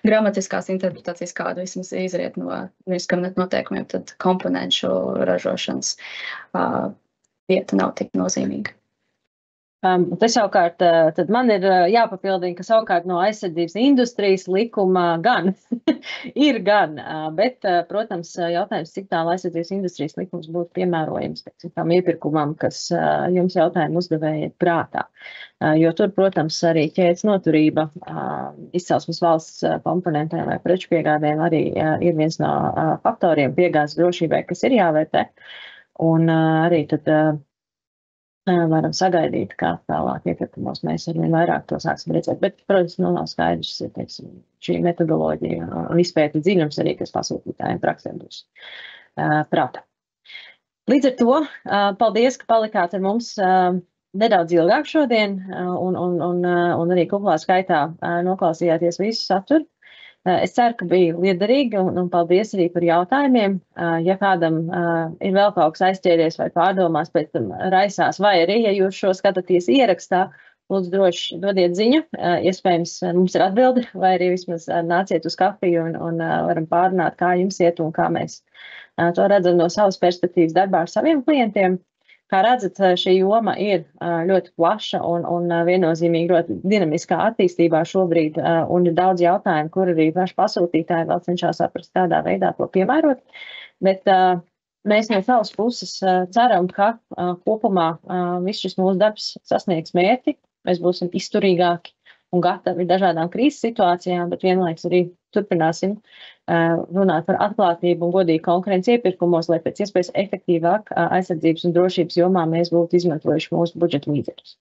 gramatiskās interpretācijas, kādu vismaz izriet no ministru kabineta noteikumiem, tad komponenšu ražošanas vieta nav tik nozīmīga. Te savukārt, tad man ir jāpapildina, ka savukārt no aizsardzības industrijas likuma gan ir gan, bet, protams, jautājums, cik tālu aizsardzības industrijas likums būtu piemērojams, tam iepirkumam, kas jums jautājumu uzdevēja prātā. Jo tur, protams, arī ķēdes noturība izcelsmes valsts komponentēm vai preču piegādēm arī ir viens no faktoriem piegādes drošībai, kas ir jāvērtē. Un arī tad varam sagaidīt, kā tālāk iepirkumos mēs arvien vairāk to sāksim redzēt. Bet, protams, nav skaidrs, teiksim, šī metodoloģija un izpēta dziļums arī, kas pasūtītājiem praksē būs prātā. Līdz ar to, paldies, ka palikāt ar mums nedaudz ilgāk šodien un arī kuplā skaitā noklausījāties visu saturu. Es ceru, ka bija liederīgi un paldies arī par jautājumiem. Ja kādam ir vēl kaut kas aizķēries vai pārdomās, pēc tam raisās, vai arī, ja jūs šo skatāties ierakstā, lūdzu droši dodiet ziņu. Iespējams, mums ir atbildi, vai arī vismaz nāciet uz kafiju un varam pārunāt, kā jums iet un kā mēs to redzam no savas perspektīvas darbā ar saviem klientiem. Kā redzat, šī joma ir ļoti plaša un viennozīmīgi ļoti dinamiskā attīstībā šobrīd, un ir daudz jautājumu, kur arī paši pasūtītāji vēl cenšas saprast, kādā veidā to piemērot. Bet mēs no savas puses ceram, ka kopumā viss šis mūsu darbs sasniegs mērķi, mēs būsim izturīgāki un gatavi dažādām krīzes situācijām, bet vienlaiks arī turpināsim runāt par atklātību un godīgu konkurenci iepirkumos, lai pēc iespējas efektīvāk aizsardzības un drošības jomā mēs būtu izmantojuši mūsu budžeta līdzekļus.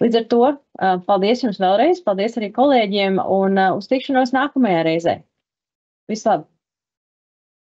Līdz ar to paldies jums vēlreiz, paldies arī kolēģiem un uz tikšanos nākamajā reizē. Viss labi.